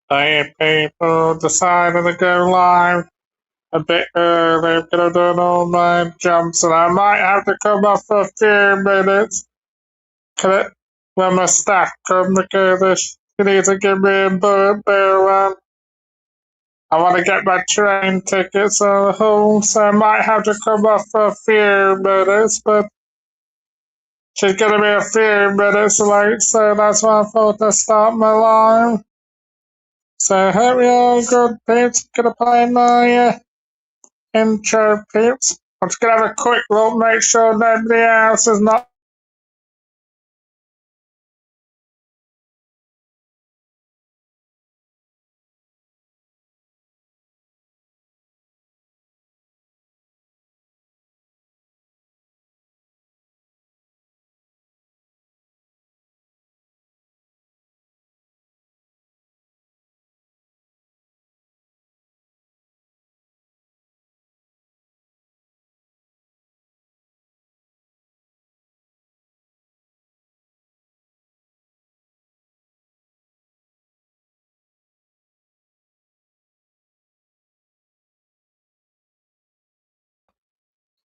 Hey people, decided to go live a bit early. I'm gonna do all my jumps and I might have to come off for a few minutes. Can it, when my staff come because you need to give me a bullet bill and I want to get my train tickets home, so I might have to come off for a few minutes, but she's gonna be a few minutes late, so that's why I thought to start my live. So hope you're all good, peeps. Gonna play my intro, peeps. I'm just gonna have a quick look, make sure nobody else is not.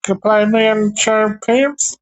Gonna play the intro, peeps.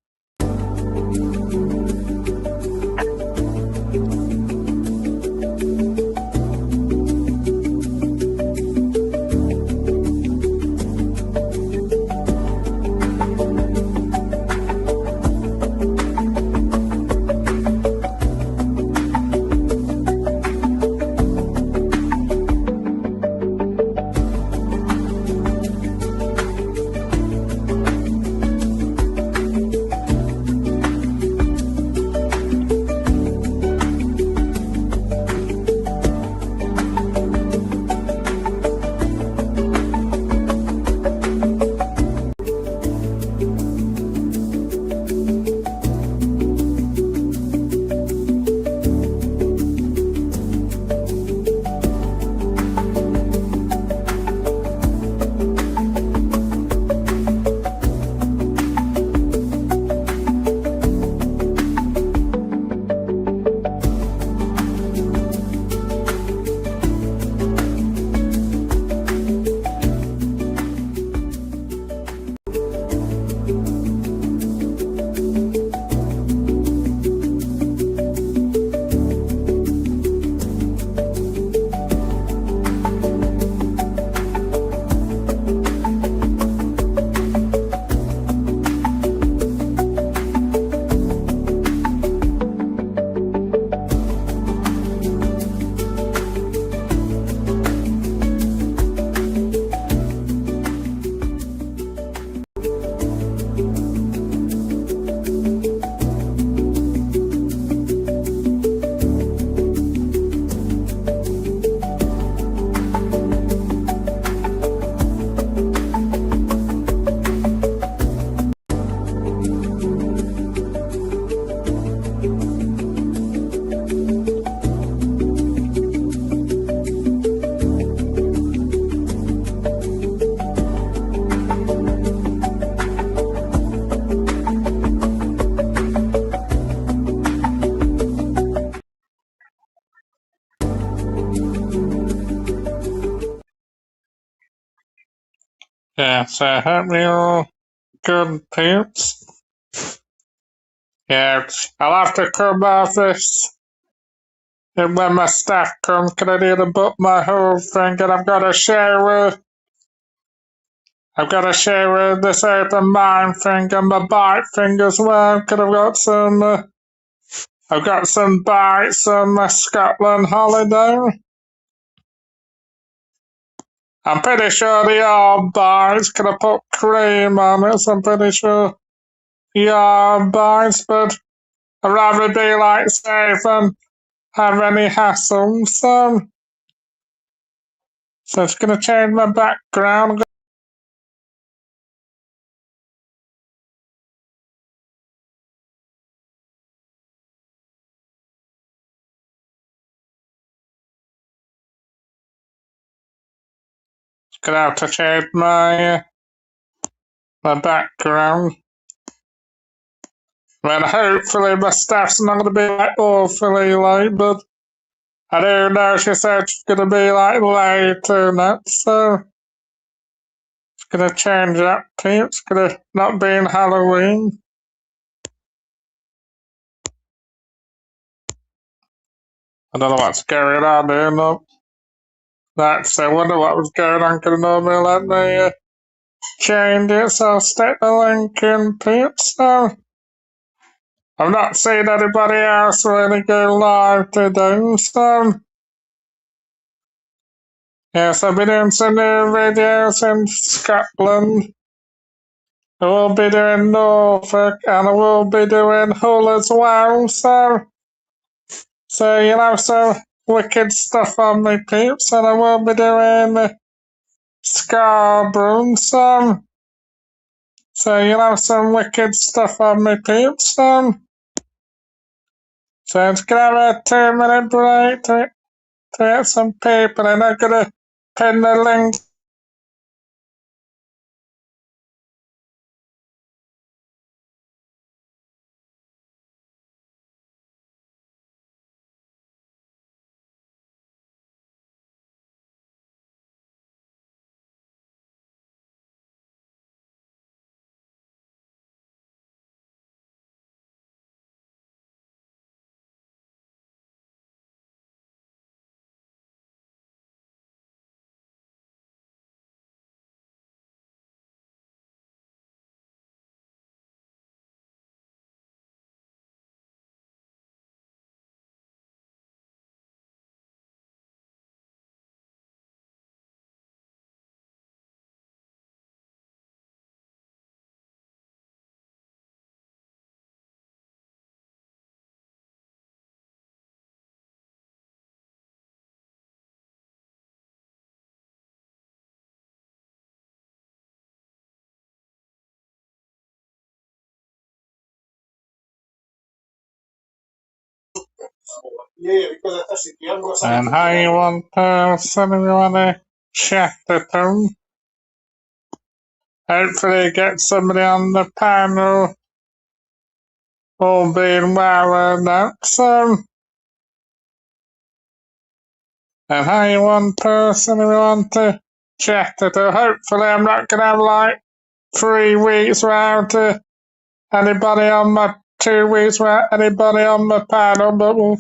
Yeah, so I hope you're all good, peeps. Yeah, I'll have to come off this. And when my staff come, can I need to book my whole thing and I've got to share with this open mind thing and my bike thing as well, because I've got some bites on my Scotland holiday. I'm pretty sure they are bites, can I put cream on it, so I'm pretty sure they are bites, but I'd rather be like safe and have any hassle, so it's gonna change my background. Gonna have to change my background. Well, hopefully my staff's not gonna be like awfully late, but I do know she said she's gonna be like late and that, so it's gonna change up, peeps. Gonna not be in Halloween. I don't know what's going on here, no. That's I wonder what was going on. Could normally let me change it, so I'll stick the link in, peeps. So I've not seen anybody else really go live today, so yes, I've been doing some new videos in Scotland. I will be doing Norfolk and I will be doing Hull as well, so you'll have some wicked stuff on me, peeps, and I will be doing Scarborough, so you'll have some wicked stuff on me, peeps, so it's gonna have a 2 minute break to get some people, and I'm gonna pin the link. And how you want some of you wanna chat at them? Hopefully get somebody on the panel, all being well and that, and how you one person who want to chat at her. Hopefully I'm not gonna have like 3 weeks without anybody on my 2 weeks without anybody on my panel, but we'll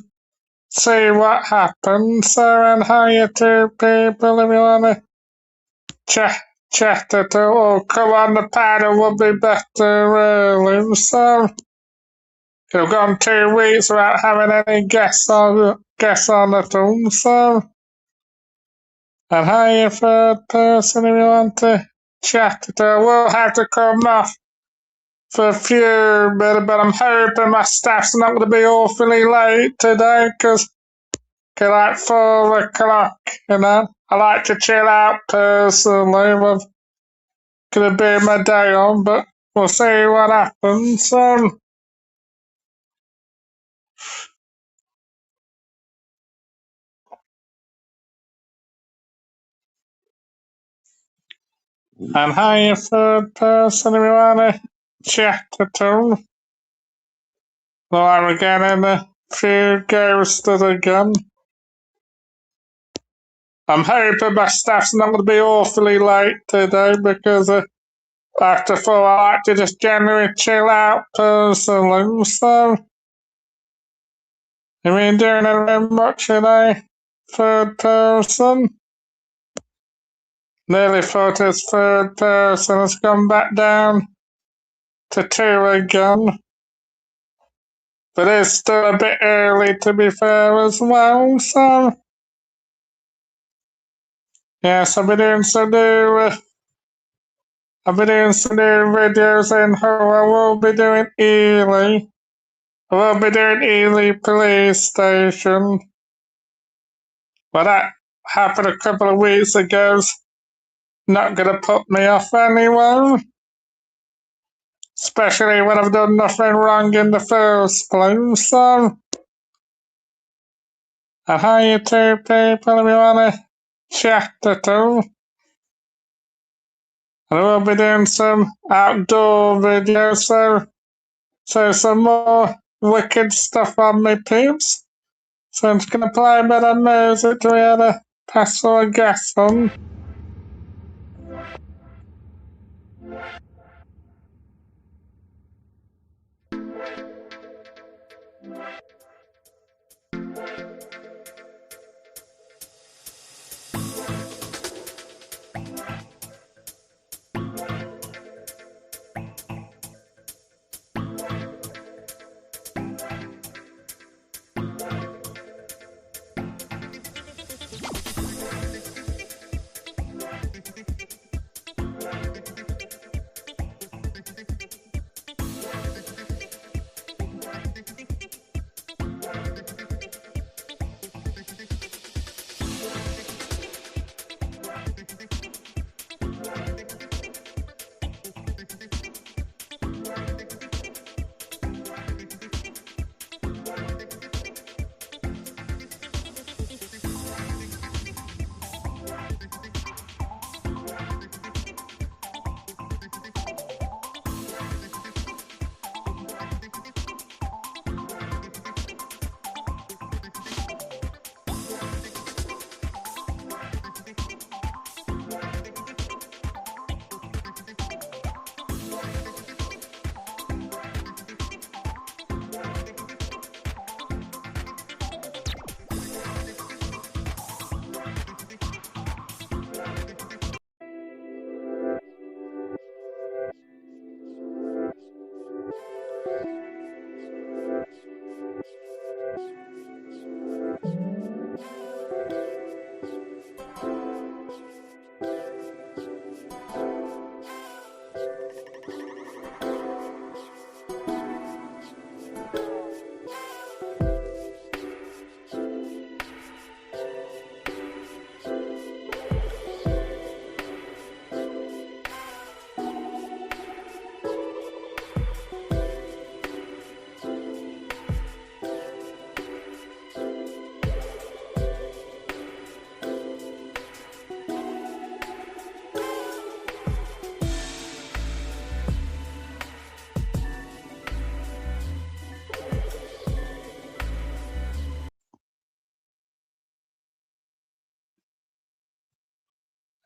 see what happens. So, and how you two people if you wanna chat at her or come on the panel would be better really. So you've gone 2 weeks without having any guests on at all, so and how you third person if you want to chat at her. We'll have to come off for a few minutes, but I'm hoping my staff's not going to be awfully late today, because like 4 o'clock, I like to chill out personally. With going to be my day on, but we'll see what happens. And how you third person if you want to chat at all. Well, I'm getting a few ghosted again. I'm hoping my staff's not going to be awfully late today, because after 4 I like to just generally chill out personally. So, have you been doing anything much today? Third person? Nearly thought his third person has gone back down to 2 again. But it's still a bit early to be fair as well, so yes, I've been doing some new videos in how I will be doing Ely. I will be doing Ely Police Station. But that happened a couple of weeks ago's not gonna put me off anyway. Especially when I've done nothing wrong in the first place, so. And how you two people if you wanna chat at all. And we'll be doing some outdoor videos, so some more wicked stuff on me peeps. So I'm just gonna play a bit of music to hear the pass for a guess on.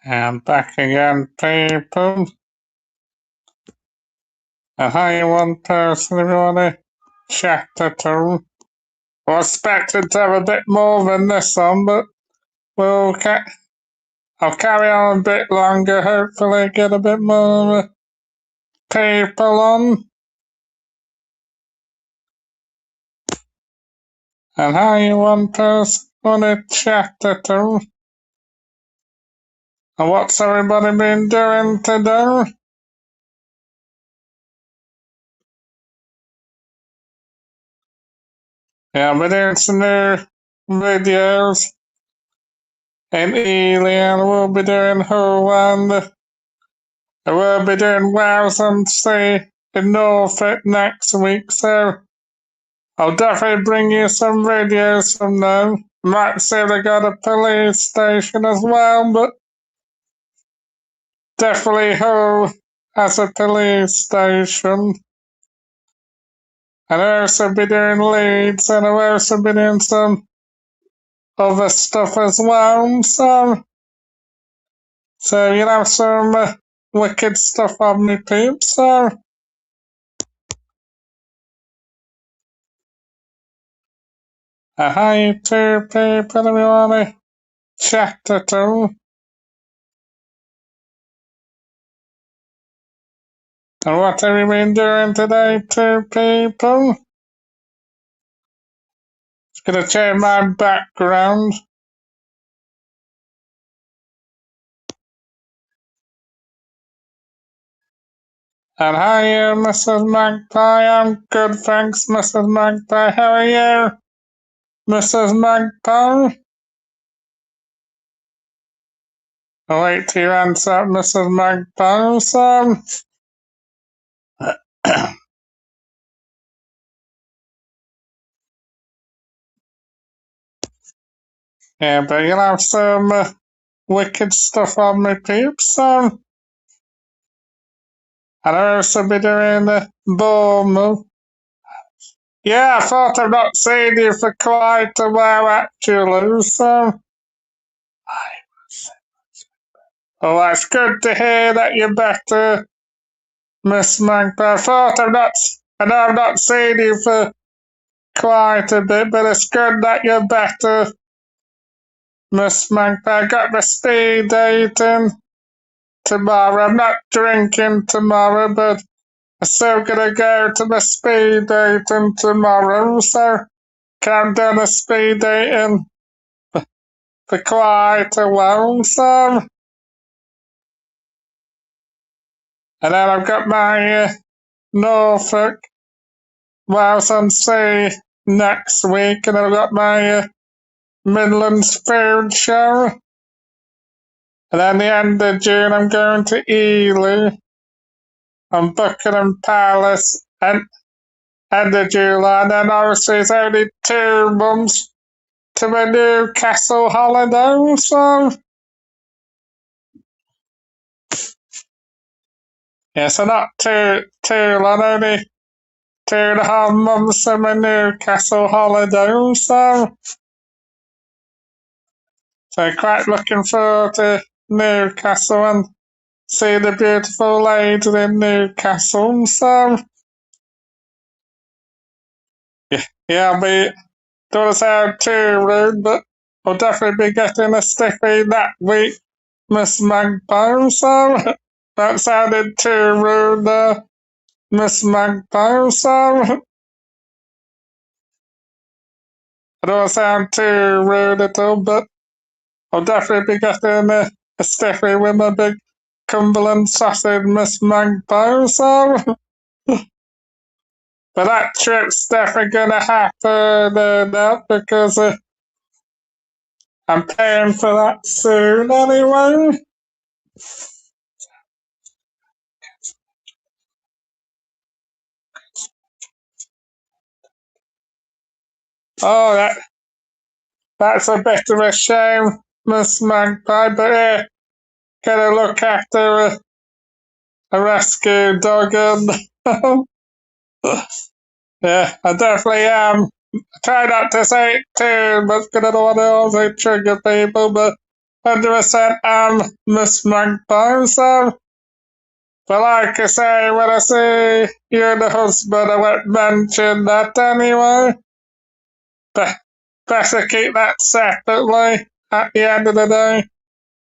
And back again, people. And hi, one person, everybody. Chapter 2. I expected to have a bit more than this one, but I'll carry on a bit longer, hopefully get a bit more people on. And hi, one person, on a chapter 2. And what's everybody been doing today? Yeah, I'll be doing some new videos. And Elian will be doing Who, and I will be doing Wows and Sea in Norfolk next week, so I'll definitely bring you some videos from them. Might say they got a police station as well, but definitely Hull has a police station. And I'll also be doing Leeds, and I'll also be doing some other stuff as well, so you'll have some wicked stuff on me, peeps, so. Hi, two people, everybody. Chapter 2. And what have you been doing today, two people? Just gonna change my background. And hi, Mrs. Magpie. I'm good, thanks, Mrs. Magpie. How are you, Mrs. Magpie? I'll wait till you answer, Mrs. Magpie, so. Yeah, but you'll have some wicked stuff on me, peeps, so. And I'll also be doing Bournemouth. Yeah, I thought I've not seen you for quite a while, actually, so... Oh, that's good to hear that you're better, Miss Magpie. I know I've not seen you for quite a bit, but it's good that you're better, Miss Magpie. I got my speed dating tomorrow. I'm not drinking tomorrow, but I'm still gonna go to my speed dating tomorrow, so can't do a speed dating for quite a while, so... And then I've got my Norfolk Wales on Sea next week, and I've got my Midlands Food Show. And then the end of June, I'm going to Ely and Buckingham Palace, and end of July. And then obviously it's only 2 months to my Newcastle holiday, so... Yeah, so not too long, only 2.5 months of my Newcastle holiday, so quite looking forward to Newcastle and see the beautiful lady in Newcastle, so yeah, don't sound too rude, but I'll definitely be getting a stiffy that week, Miss Magpie, so that sounded too rude, Miss Magpie, so I don't sound too rude at all, but I'll definitely be getting a stiffy with my big Cumberland sausage, Miss Magpie, so... But that trip's definitely gonna happen because I'm paying for that soon anyway. Oh, that's a bit of a shame, Miss Magpie, but gotta look after a rescue dog and yeah, I definitely am. I try not to say it too much because I don't want to also trigger people, but 100% am Miss Magpie, so... But like I say, when I say you're the husband, I won't mention that anyway. But better keep that separately at the end of the day,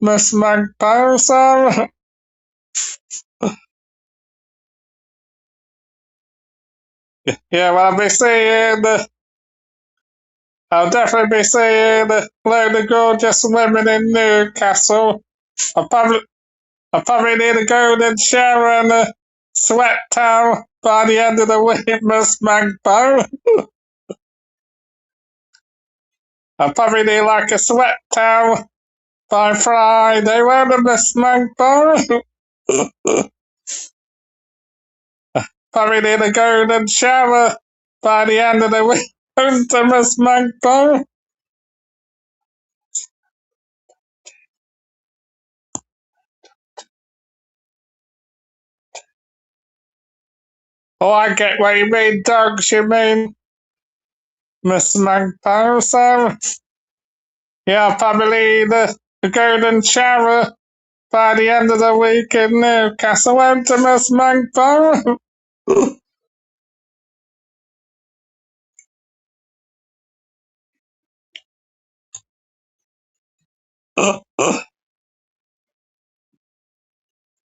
Miss Magpie, so... Yeah, well, I'll definitely be seeing the lady gorgeous women in Newcastle. I'll probably need a golden shower and a sweat towel by the end of the week, Miss Magpie. I'll probably need like a sweat towel by Friday, won't I, Miss Magpie? Probably need a golden shower by the end of the week, won't I, Miss Magpie? Oh, I get what you mean, dogs, you mean, Miss Magpie, so... Yeah, I'll probably need a golden shower by the end of the week in Newcastle, won't I, Miss Magpie?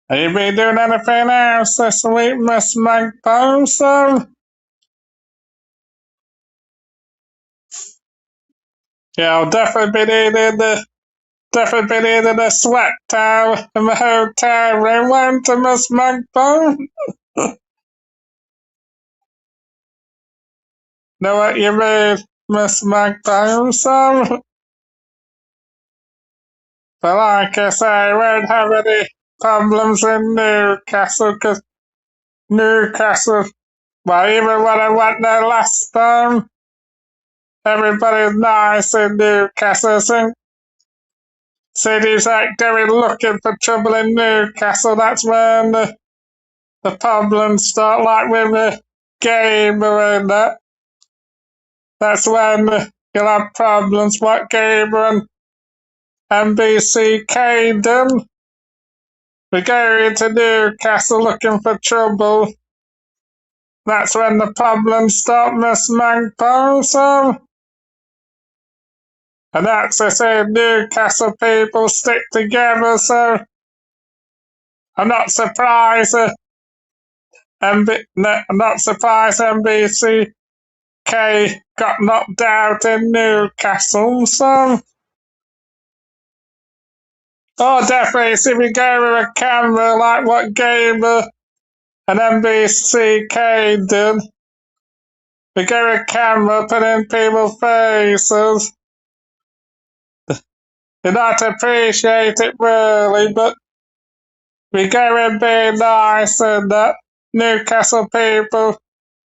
Have you been doing anything else this week, Miss Magpie, so... Yeah, I'll definitely be needing a sweat towel in the hotel room, won't I, Miss Magpie? Know what you mean, Miss Magpie, so... But like I say, I won't have any problems in Newcastle, because Newcastle, well, even when I went there last time, everybody's nice in Newcastle. I think cities like going looking for trouble in Newcastle, that's when the problems start, like with the game and that. That's when you'll have problems. What Gabriel and NBC Caden? We're going to Newcastle looking for trouble. That's when the problems start, Miss Magpie, so. And that's I say Newcastle people stick together, so I'm not surprised. I'm not surprised NBC got knocked out in Newcastle, so. Oh, definitely. See, we go with a camera like what Gamer and NBC did. We go with a camera, put in people's faces. You not appreciate it really, but we go and be nice, and that Newcastle people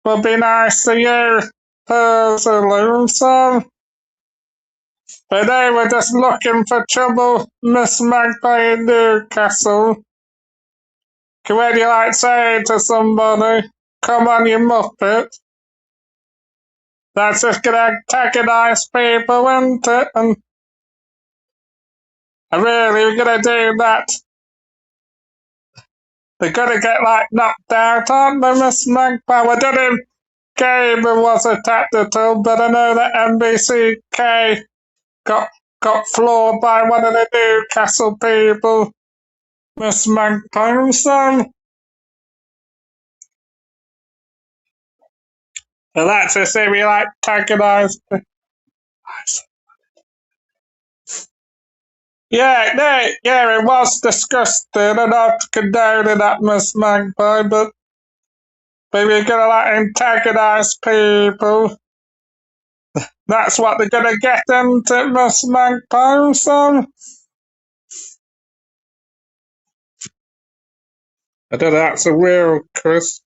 will be nice to you personally. So, but they were just looking for trouble, Miss Magpie in Newcastle. When you like saying to somebody, come on, you muppet, that's just gonna antagonize people, isn't it? And really, we're gonna do that. They're gonna get like knocked out, aren't they, Miss Magpie? I don't know if Gamer was attacked at all, but I know that NBCK got floored by one of the Newcastle people, Miss Magpie. So, well, that's to say we like antagonise. Yeah, it was disgusting. I'm not condoning that, Miss Magpie, but maybe you're gonna like antagonise people. That's what they're gonna get into, Miss Magpie. So I don't know. That's a real Chris.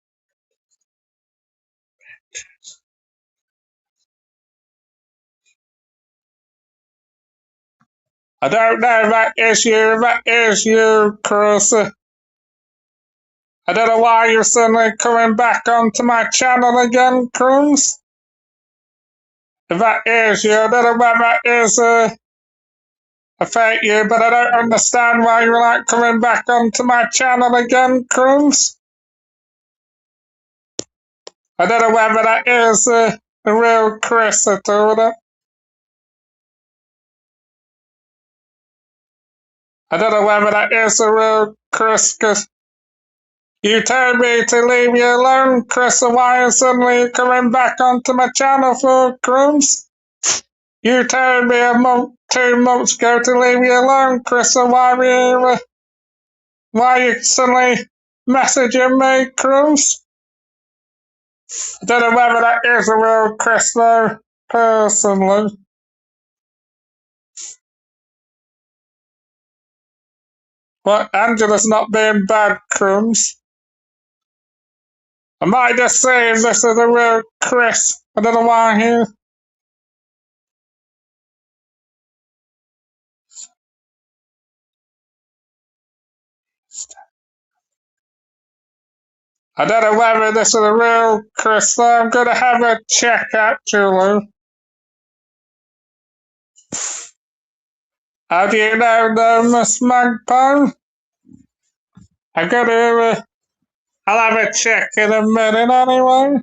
I don't know if that is you. That is you, Chris. I don't know why you're suddenly coming back onto my channel again, Cruz. If that is you, I don't know whether that is affect you, but I don't understand why you're like coming back onto my channel again, Cruz. I don't know whether that is a real Chris at all. I don't know whether that is a real Chris, because you told me to leave you alone, Chris, and why are you suddenly coming back onto my channel for Cruz? You told me 2 months ago to leave you alone, Chris, and why are you suddenly messaging me, Cruz? I don't know whether that is a real Chris, though, personally. But Angela's not being bad, Cruz. I might just say if this is a real Chris. I don't know why he. I don't know whether this is a real Chris, though. I'm gonna have a check, actually. How do you know, though, Miss Magpie? I'm gonna, I'll have a check in a minute, anyway.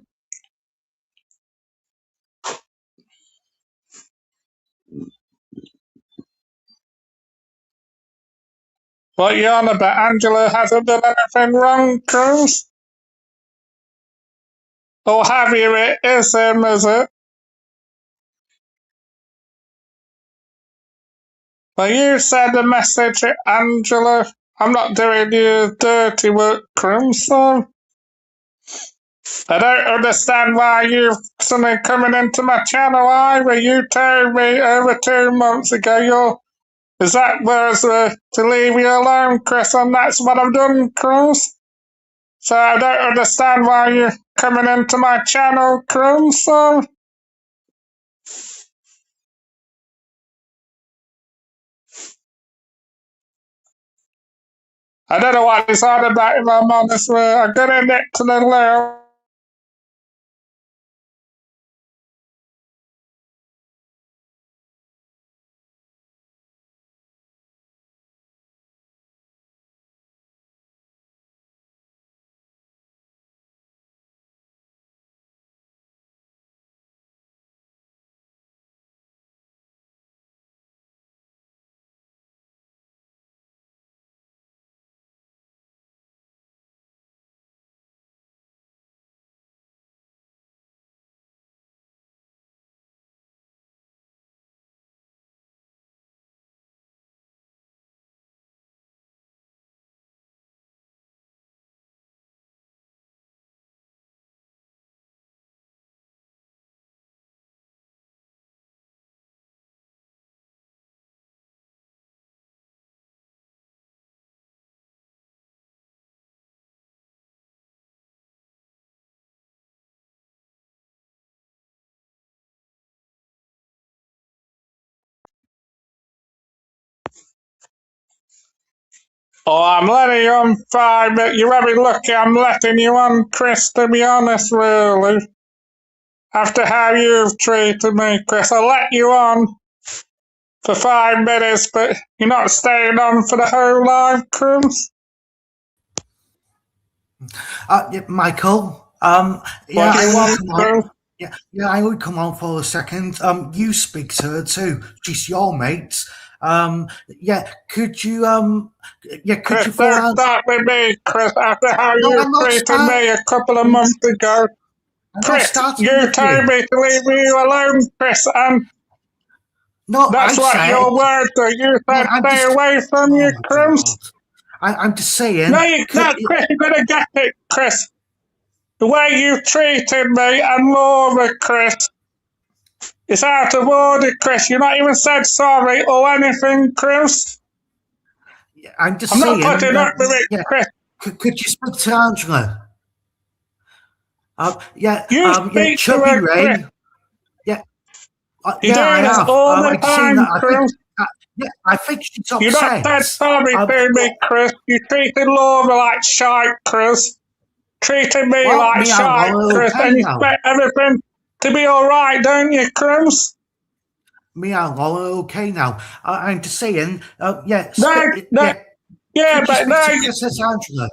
What you on about? Angela hasn't done anything wrong, Cruz? Or have you? It is him, is it? Well, you send a message to Angela. I'm not doing you dirty work, Cruz, so. I don't understand why you're suddenly coming into my channel either. You told me over 2 months ago is that was to leave you alone, Chris, and that's what I've done, Chris. So I don't understand why you're coming into my channel, Chris. So I don't know what it's all about, if I'm honest with you. I'm gonna nick to the left. Oh, I'm letting you on 5 minutes. You're very lucky I'm letting you on, Chris, to be honest, really. After how you've treated me, Chris, I'll let you on for 5 minutes, but you're not staying on for the whole live, Chris. Yeah, Michael. What Yeah, do I you would want, come on. Chris? Yeah, I would come on for a second. You speak to her too. She's your mate. Yeah, could Chris, you fall don't out? start with me, Chris, after how No, you I'm not treated starting. me a couple of months ago. I'm not Chris, starting you with told you. me to leave you alone, Chris, and No, that's I what said. your words are. You Yeah, said I'm stay just. away from Oh you, my Chris. God. I'm just saying. No, no, Chris, you're gonna get it, Chris. The way you treated me and Laura, Chris, it's out of order, Chris. You've not even said sorry or anything, Chris. I'm just I'm not saying. putting up with it, Yeah, Chris. could you speak to Angela? You Yeah, speak to Chubby her, Chris. Ray. Yeah, You yeah, do I this have. all the I'm just saying time, that Chris. I think she's You not upset. said sorry to Well, me, Chris. You treated Laura like shite, Chris. Treated me well, like me and shite, Laura Chris. okay And you now. expect everything to be alright, don't you, Chris? Me and Laura okay now. I'm just saying. No, no, Yeah. yeah, Could you but speak no, to Princess Angela?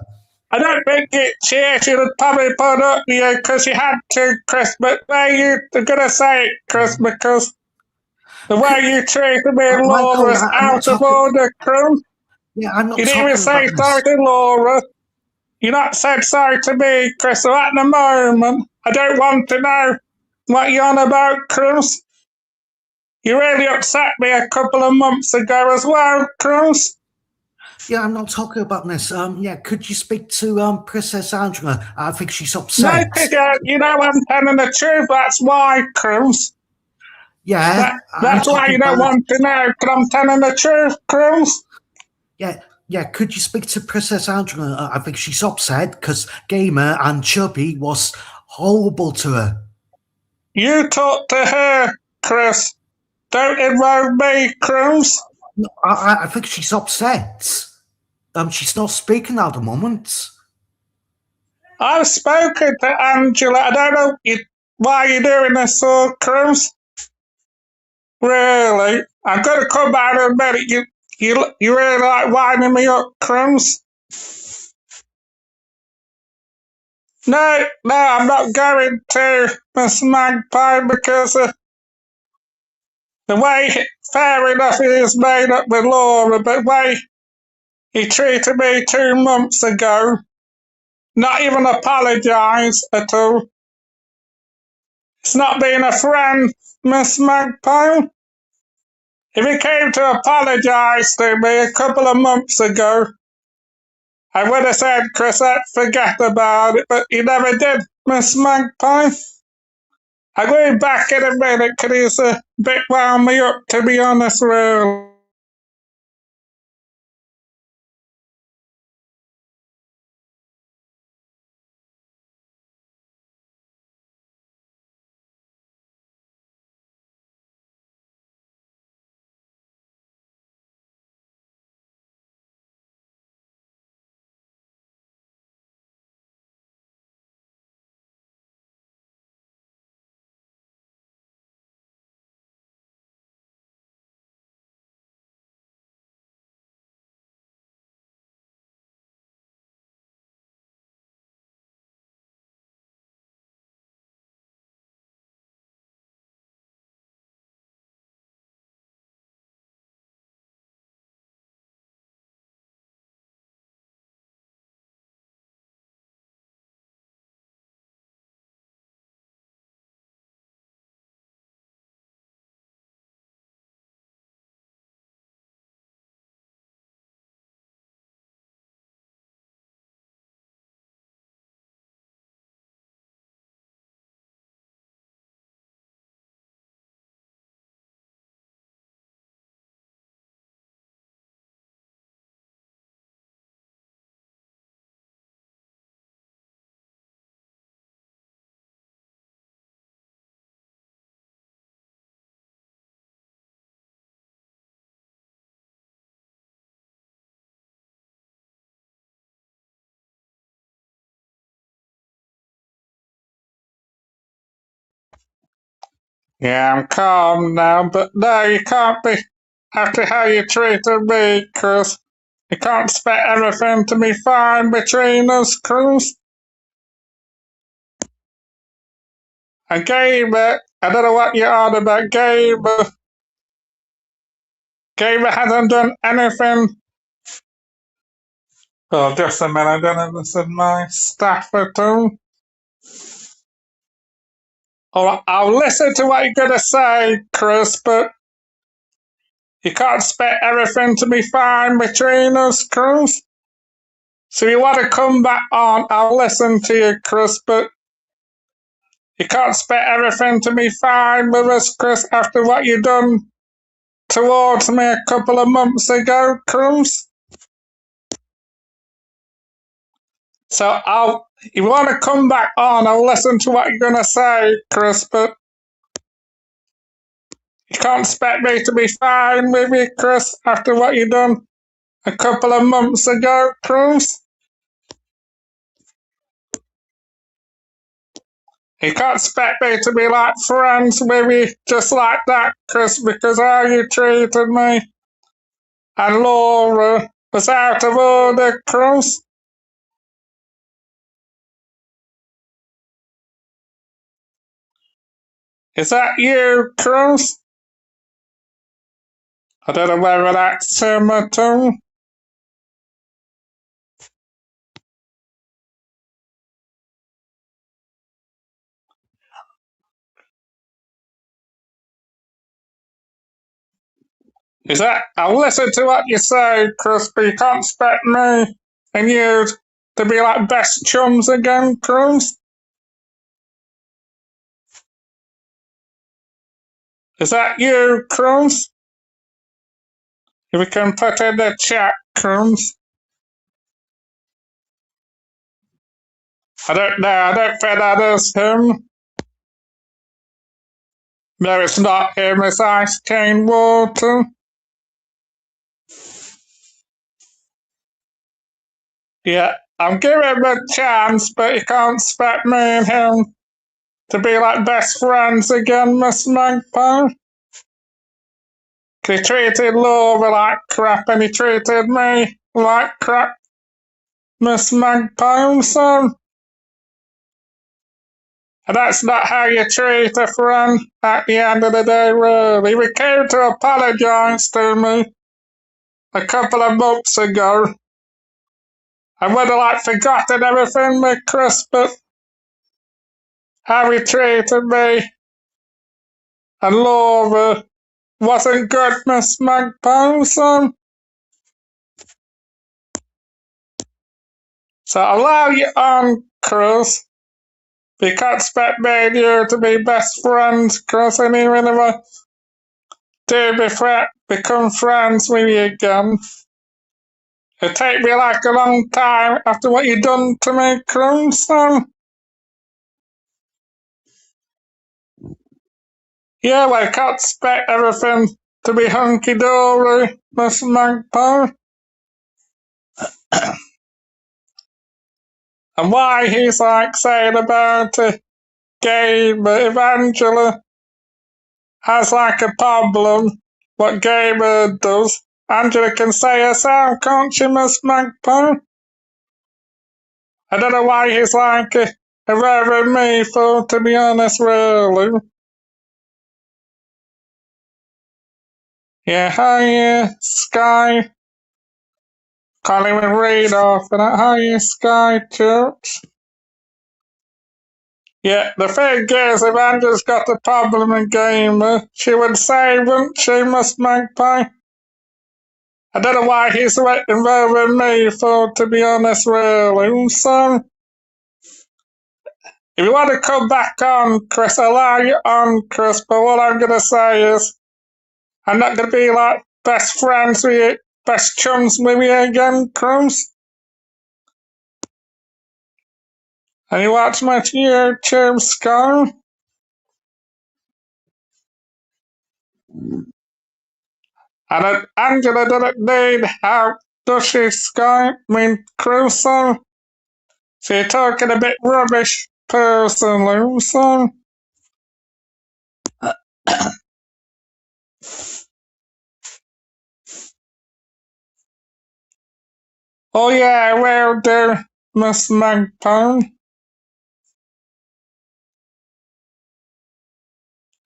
I don't think she would probably put up with you because she had to, Chris. But there you're gonna say it, Chris, because the way Could, you treated me and Laura Michael, is I'm not out of talking. order, Chris. Yeah, I'm You not didn't even talking say about sorry this. to Laura. You not said sorry to me, Chris. So at the moment, I don't want to know what you're on about, Chris. You really upset me a couple of months ago as well, Chris. Yeah, I'm not talking about this. Yeah, could you speak to Princess Angela? I think she's No, upset. because you know I'm telling the truth. That's why, Chris. Yeah, I'm That's why talking you don't about. want to know, because I'm telling the truth, Chris. Yeah. Could you speak to Princess Angela? I think she's upset because Gamer and Chubby was horrible to her. You talk to her, Chris. Don't involve me, Chris. No, I think she's upset. She's not speaking at the moment. I've spoken to Angela. I don't know why you're doing this, so, Chris. Really? I'm going to come out and admit it. You really like winding me up, Chris. No, I'm not going to, Miss Magpie, because the way, fair enough, he is made up with Laura, but the way he treated me 2 months ago, not even apologise at all. It's not being a friend, Miss Magpie. If he came to apologise to me a couple of months ago, I would have said, Chris, let's forget about it, but he never did, Miss Magpie. I'm going back in a minute because he's a bit wound me up, to be honest, really. Yeah, I'm calm now, but no, you can't be after how you treated me, Chris. You can't expect everything to be fine between us, Chris. And Gamer, I don't know what you're on about, Gamer. Gamer hasn't done anything. Oh, just a minute, I don't know, this is my staff at all. Oh, I'll listen to what you're gonna say, Chris, but you can't expect everything to be fine between us, Chris. So you want to come back on, I'll listen to you, Chris, but you can't expect everything to be fine with us, Chris, after what you done towards me a couple of months ago, Chris. So if you want to come back on, I'll listen to what you're gonna say, Chris, but you can't expect me to be fine with you, Chris, after what you done a couple of months ago, Chris. You can't expect me to be like friends with you just like that, Chris, because how you treated me and Laura was out of order, Chris. Is that you, Chris? I don't know whether that's him at all. Is that? I'll listen to what you say, Chris, but you can't expect me and you to be like best chums again, Chris. Is that you, Chris? If we can put in the chat, Chris. I don't know, I don't think that is him. No, it's not him, it's Ice Cane Water. Yeah, I'm giving him a chance, but you can't expect me and him to be like best friends again, Miss Magpie. He treated Laura like crap and he treated me like crap, Miss Magpie, so. And that's not how you treat a friend at the end of the day, really. He came to apologise to me a couple of months ago. I would have like forgotten everything with Chris, but how he treated me and Laura wasn't good, Miss Magpie, so I'll allow you on, Chris. You can't expect me and you to be best friends, Chris, and even if I do become friends with you again, it'll take me like a long time after what you done to me, Chris, so. Yeah, well, I can't expect everything to be hunky-dory, Miss Magpie. And why he's like saying about a Gamer, if Angela has like a problem, what Gamer does, Angela can say herself, can't she, Miss Magpie? I don't know why he's like a Reverend me for, to be honest, really. Yeah, hi, Sky. Can't even read off of that. Hi, Sky Church. Yeah, the thing is, if Angela's got a problem in Gamer, she would say, wouldn't she, Miss Magpie? I don't know why he's involving me for, to be honest, really. So, if you want to come back on, Chris, I'll allow you on, Chris, but what I'm going to say is, I'm not going to be like best friends with you, best chums with you again, Chris. And you watch much YouTube, Sky? And Angela didn't need help, does she, Sky? I mean, Crusoe? So you're talking a bit rubbish, personally, so. Oh yeah, will do, Miss Magpie.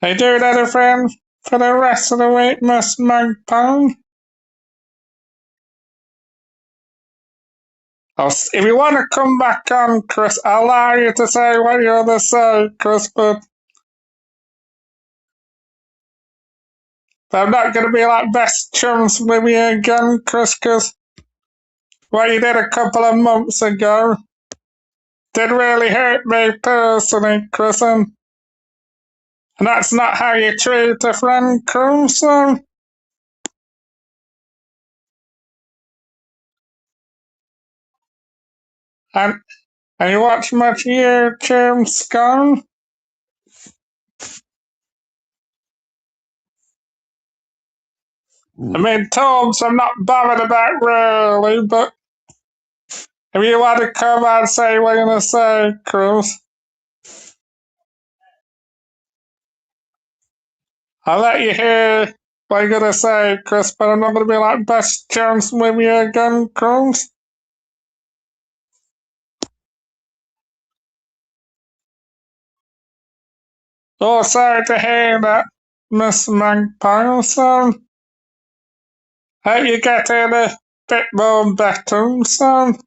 Are you doing anything for the rest of the week, Miss Magpie? If you want to come back on, Chris, I'll allow you to say what you want to say, Chris, but I'm not going to be like best chums with you again, Chris, because what you did a couple of months ago did really hurt me personally, Chris, and that's not how you treat a friend, Chris. And and you watch much YouTube, Scone? I mean, Tomes I'm not bothered about really, but if you want to come and say what you're going to say, Chris, I'll let you hear what you're going to say, Chris, but I'm not going to be like best chums with you again, Chris. Oh, sorry to hear that, Miss Magpie, son. Hope you get in a bit more better, son.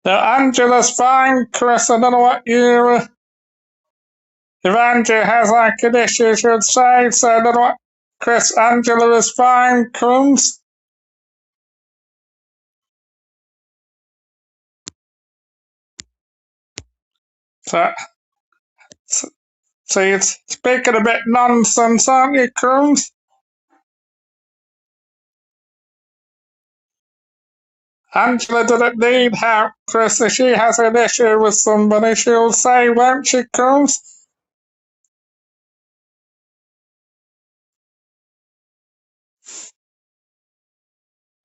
Now, Angela's fine, Chris. I don't know what you. If Angela has like an issue, she would say, so I don't know what. Chris, Angela is fine, Chris. So, so you're speaking a bit nonsense, aren't you, Chris? Angela doesn't need help, Chris. If she has an issue with somebody, she'll say, won't she, Chris?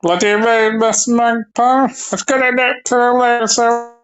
What do you mean, Miss Magpie? It's gonna get to her later, so.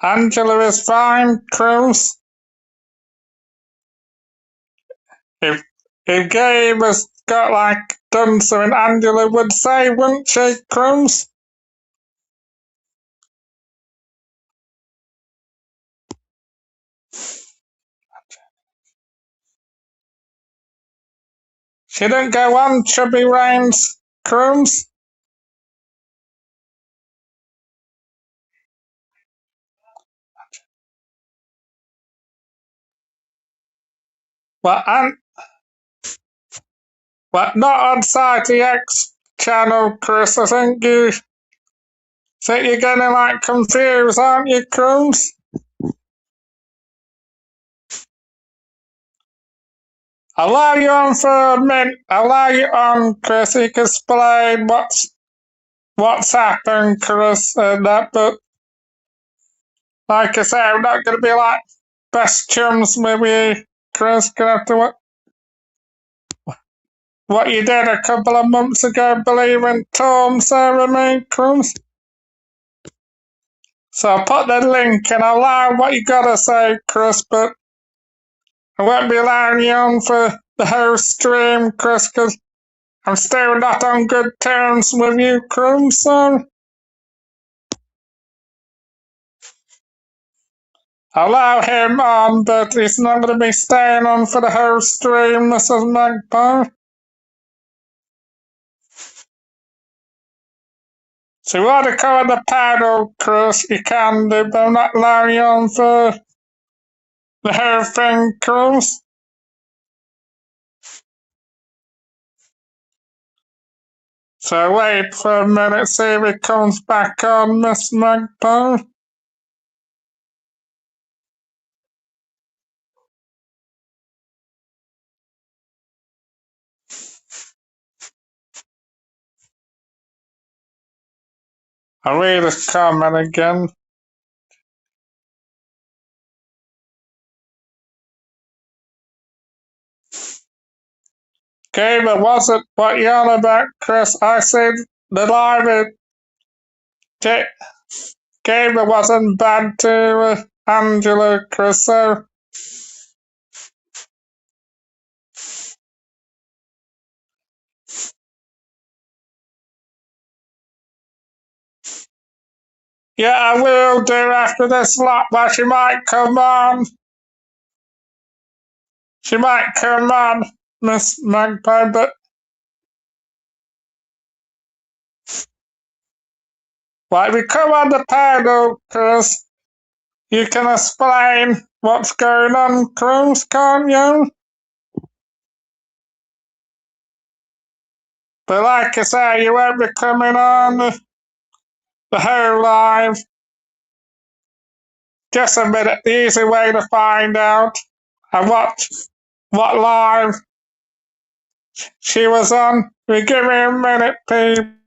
Angela is fine, Chris. If if Gabe has got like done something, Angela would say, wouldn't she, Chris? She didn't go on Chubby Rain's Chris. Well, well, not on Society X channel, Chris. I think you're getting like confused, aren't you, Chris? I'll allow you on for a minute. I'll allow you on, Chris. You can explain what's happened, Chris, and that. But like I say, I'm not going to be like best chums with you, Chris. Gonna have to. what you did a couple of months ago, believing Tom, Sarah, me, Crumbs. So I'll put the link and I'll allow what you gotta say, Chris, but I won't be allowing you on for the whole stream, Chris, because I'm still not on good terms with you, Crumbs, so I'll allow him on, but he's not going to be staying on for the whole stream, Mrs. Magpie. So you want to cover the paddle, Chris, you can do, but I'm not allowing you on for the whole thing, Chris. So wait for a minute, see if he comes back on, Miss Magpie. I'll read his comment again. Okay, but wasn't what you're on about, Chris. I said the live game wasn't bad to Angela, Chris, so yeah, I will do after this lot, but she might come on. She might come on, Miss Magpie, but like we come on the panel, Chris, you can explain what's going on, Chris, can't you? But like I say, you won't be coming on the whole live. Just a minute, the easy way to find out and what live she was on. We give me a minute, people.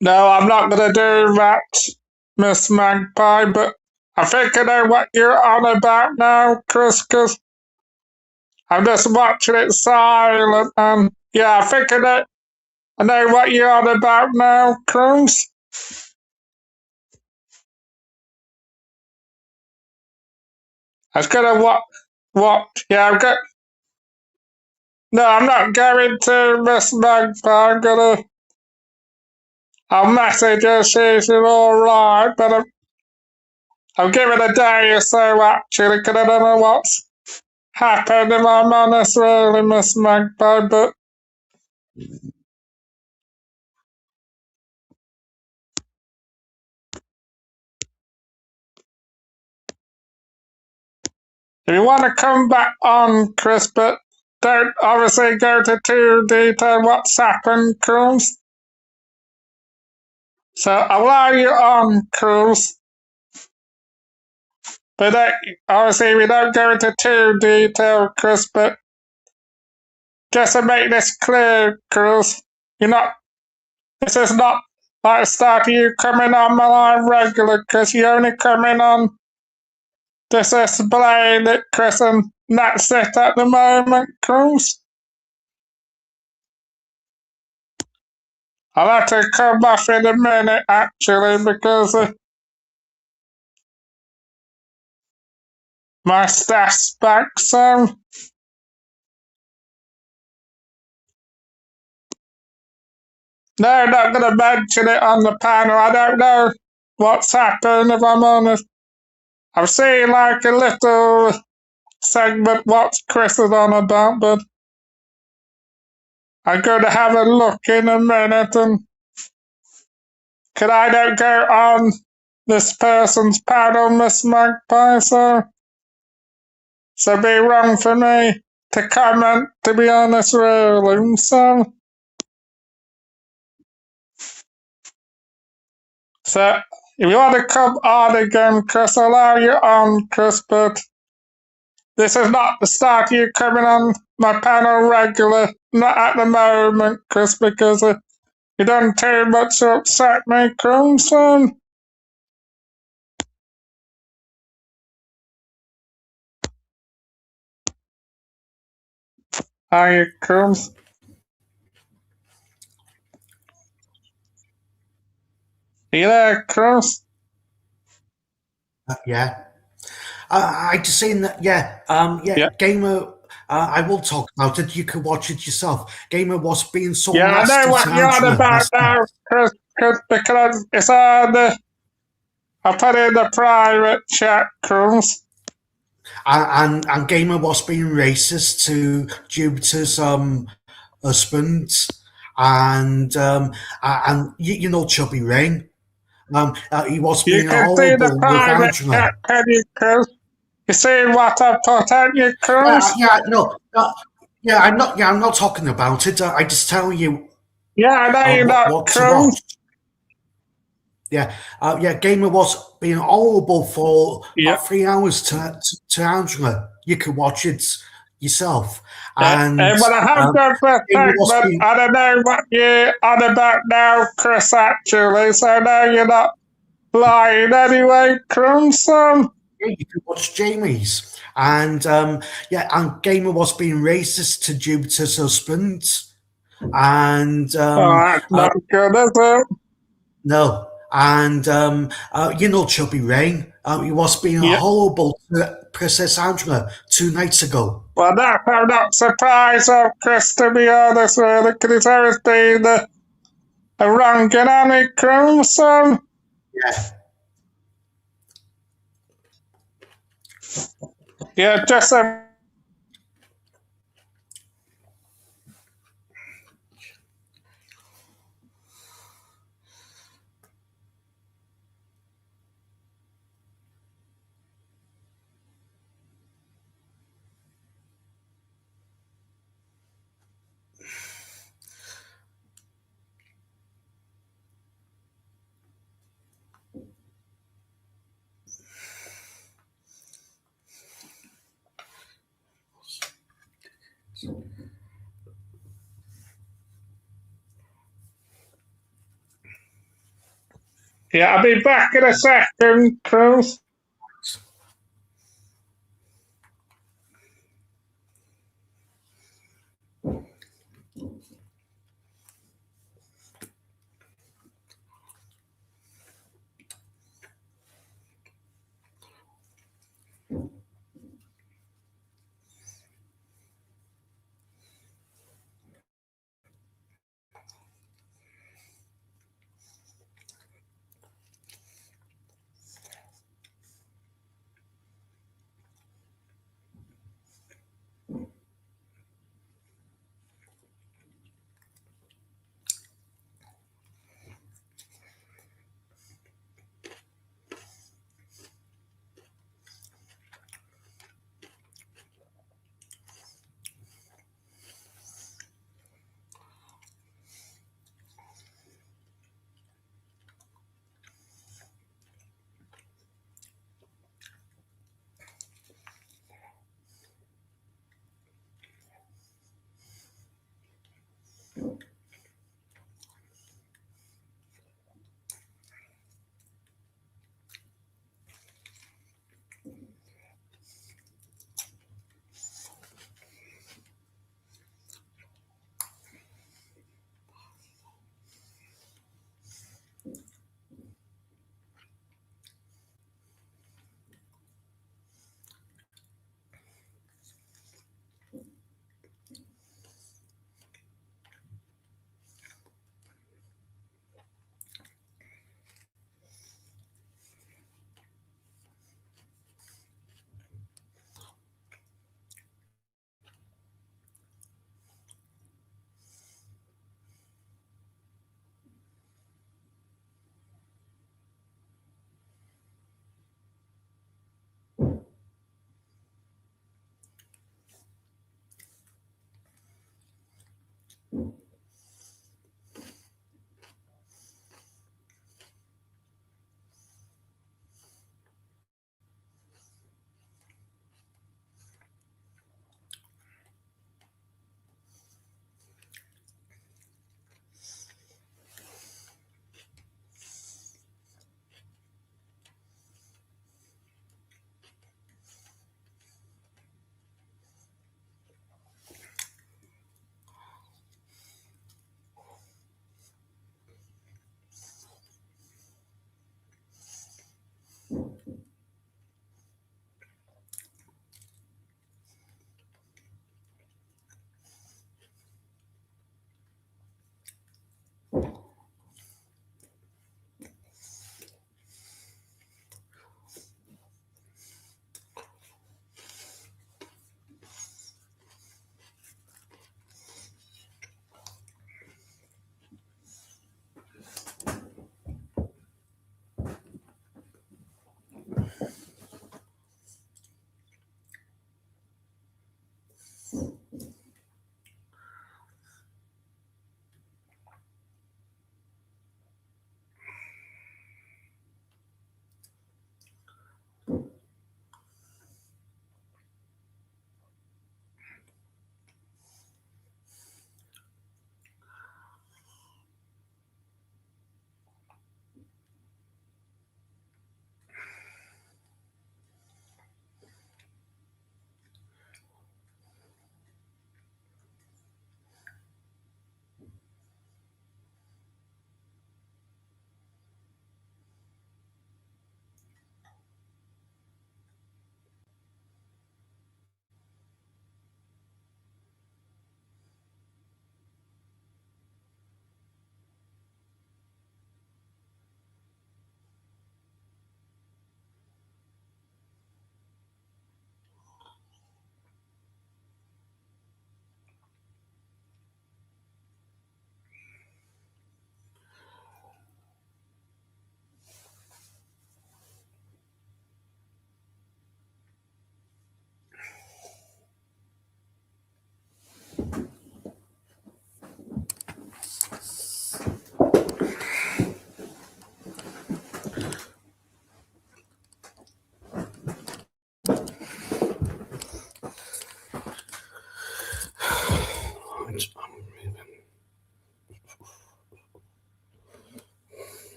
No, I'm not going to do that, Miss Magpie, but I think I know what you're on about now, Chris, because I'm just watching it silent, and yeah, I think I know what you're on about now, Chris. I was going to yeah, no, I'm not going to, Miss Magpie, I'll message her, see she's alright, but I'll give it a day or so, actually, because I don't know what's happened, if I'm honest, really, Miss Magpie, but if you want to come back on, Chris, but don't obviously go to too detail what's happened, Chris. So I'll allow you on, Cruz. But obviously we don't go into too detail, Chris, but just to make this clear, Cruz, you're not, this is not like the start of you coming on my line regular, because you only come in on this explain it, Chris, and that's it at the moment, Cruz. I'll have to come off in a minute, actually, because my staff's back, so. No, I'm not going to mention it on the panel. I don't know what's happened, if I'm honest. I've seen like a little segment what Chris is on about, but I'm going to have a look in a minute, and could I don't go on this person's panel, Miss Magpie, so it'd be wrong for me to comment, to be honest, really, so if you want to come on again, Chris, I'll allow you on, Chris, but this is not the start of you coming on my panel regular, not at the moment, Chris, because you done too much to upset me, Crimson. Are you, Crimson? Are you there, Crimson? Yeah. I just seen that. Yeah. Yeah. Gamer. I will talk about it. You can watch it yourself. Gamer was being so Yeah, I nasty know what to you're on Angela about last night. now, Chris, because it's on the. I put it in the private chat, Crimson. And Gamer was being racist to Jupiter's husband, and you know Chubby Rain. He was You being can see the horrible with private chat, Angela. can you, Chris? You see what I put on you, Chris? Yeah, I'm not. Yeah, I'm not talking about it. I just tell you Yeah, I know you're not, what to Chris. watch. Gamer was being horrible for Yeah. about 3 hours to Angela. You can watch it yourself. And But I have done for a Gamer fact, was but being, I don't know what you're on about now, Chris, actually, so now you're not lying anyway, Crimson. you can watch Jamie's. And and Gamer was being racist to Jupiter's husband. And Oh, that's not good, is it? no. And you know Chubby Rain. He was being Yeah. horrible to Princess Angela 2 nights ago. Well, that I'm not surprised of, Chris, to be honest with you, because it's always been a wrong and on it, Crimson. Yeah. Yeah, just a. Yeah, I'll be back in a second, Cruz.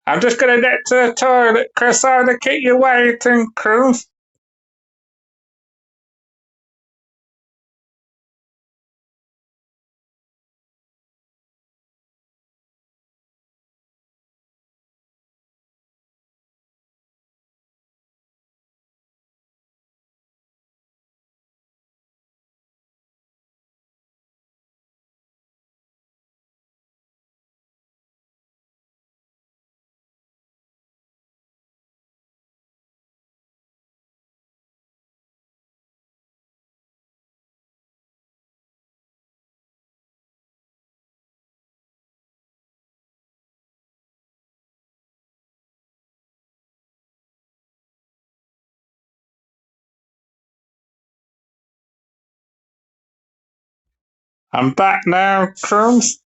I'm just going to get to the toilet, Chris. Sorry to keep you waiting, Cruz. I'm back now, Cruz.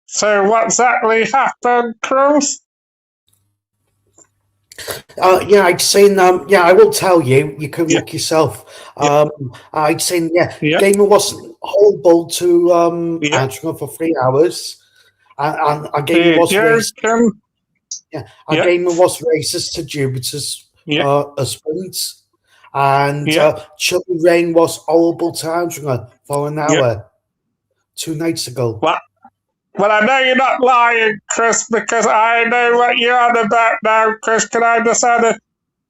So what exactly happened, Cruz? Yeah, I'd seen. Yeah, I will tell you. You can Yeah, look yourself. yeah, I'd seen. Yeah, yeah, Gamer wasn't horrible to yeah. Angela for 3 hours, and a Gamer You're was racist. joking. Yeah, a Yeah, Gamer was racist to Jupiter's yeah, husband, and yeah, Chubby Rain was horrible to Angela for an yeah. hour 2 nights ago. Well, well, I know you're not lying, Chris, because I know what you're on about now, Chris. Can I just have a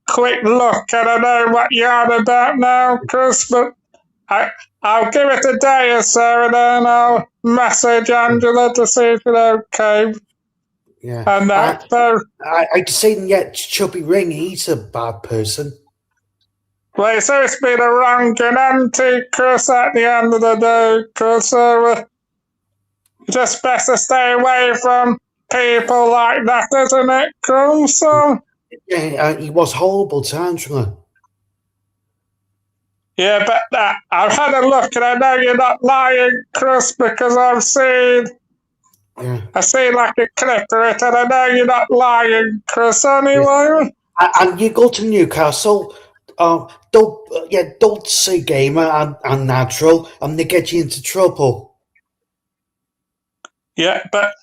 quick look and I know what you're on about now, Chris? But I'll give it a day or so and then I'll message Angela to see if it's okay. Yeah, And that, so, I'd seen yet Chubby Ring. He's a bad person. well, so it's been a wrong and anti, Chris, at the end of the day, Chris. So, just best to stay away from people like that, isn't it, Chris? So, Yeah, he was horrible to Angela. yeah, but I've had a look and I know you're not lying, Chris, because I've seen like a clip of it and I know you're not lying, Chris, anyway. And you go to Newcastle, don't say Gamer and Natural, and they get you into trouble. Yeah, but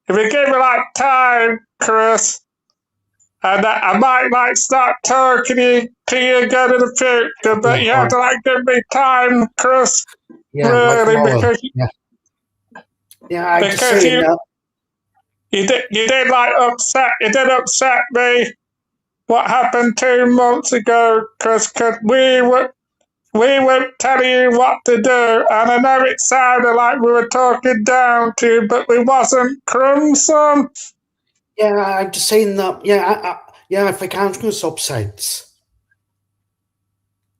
if you give me like time, Chris, and I might like start talking to you again in the future, but you have to like give me time, Chris. Yeah, really, like because I just because saying that. you did like upset me what happened 2 months ago, Chris, because we were telling you what to do, and I know it sounded like we were talking down to you, but we wasn't, Crimson. Yeah, I'm just saying that. Yeah, I think Angela's upset.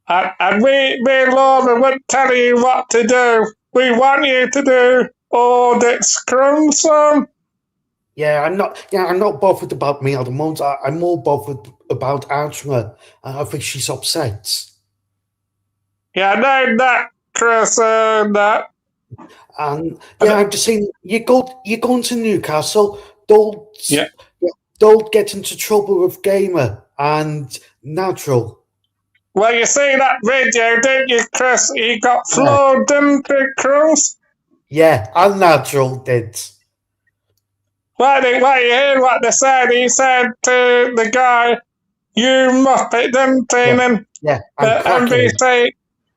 And me and Laura weren't telling you what to do. We want you to do all this, Crimson. Yeah, I'm not bothered about me at the moment. I'm more bothered about Angela. I think she's upset. Yeah, I know that, Chris, that. And I'm just saying, you're going to Newcastle. Don't get into trouble with Gamer and Natural. Well, you see that video, didn't you, Chris? He got floored, didn't he, Chris? Yeah, and Natural did. Well, you hear what they said? He said to the guy, "You muppet," didn't he? Yeah, NBC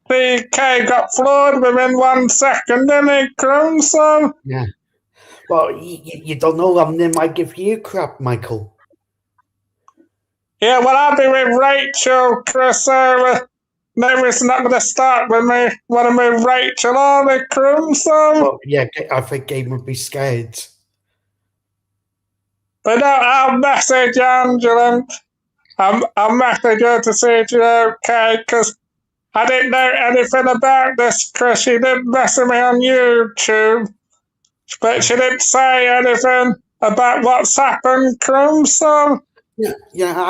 CK got floored within 1 second, didn't he, Crimson? Yeah. Well, you don't know. They might give you crap, Michael. Yeah, well, I'll be with Rachel, Chris. Maybe it's not going to start with me. Want to move Rachel, are they, Crimson? Well, yeah, I think Game would be scared. But no, I'll message Angela. I'll message her to see if she's okay, because I didn't know anything about this, Chris. She didn't message me on YouTube, but she didn't say anything about what's happened, Crimson. Rachel's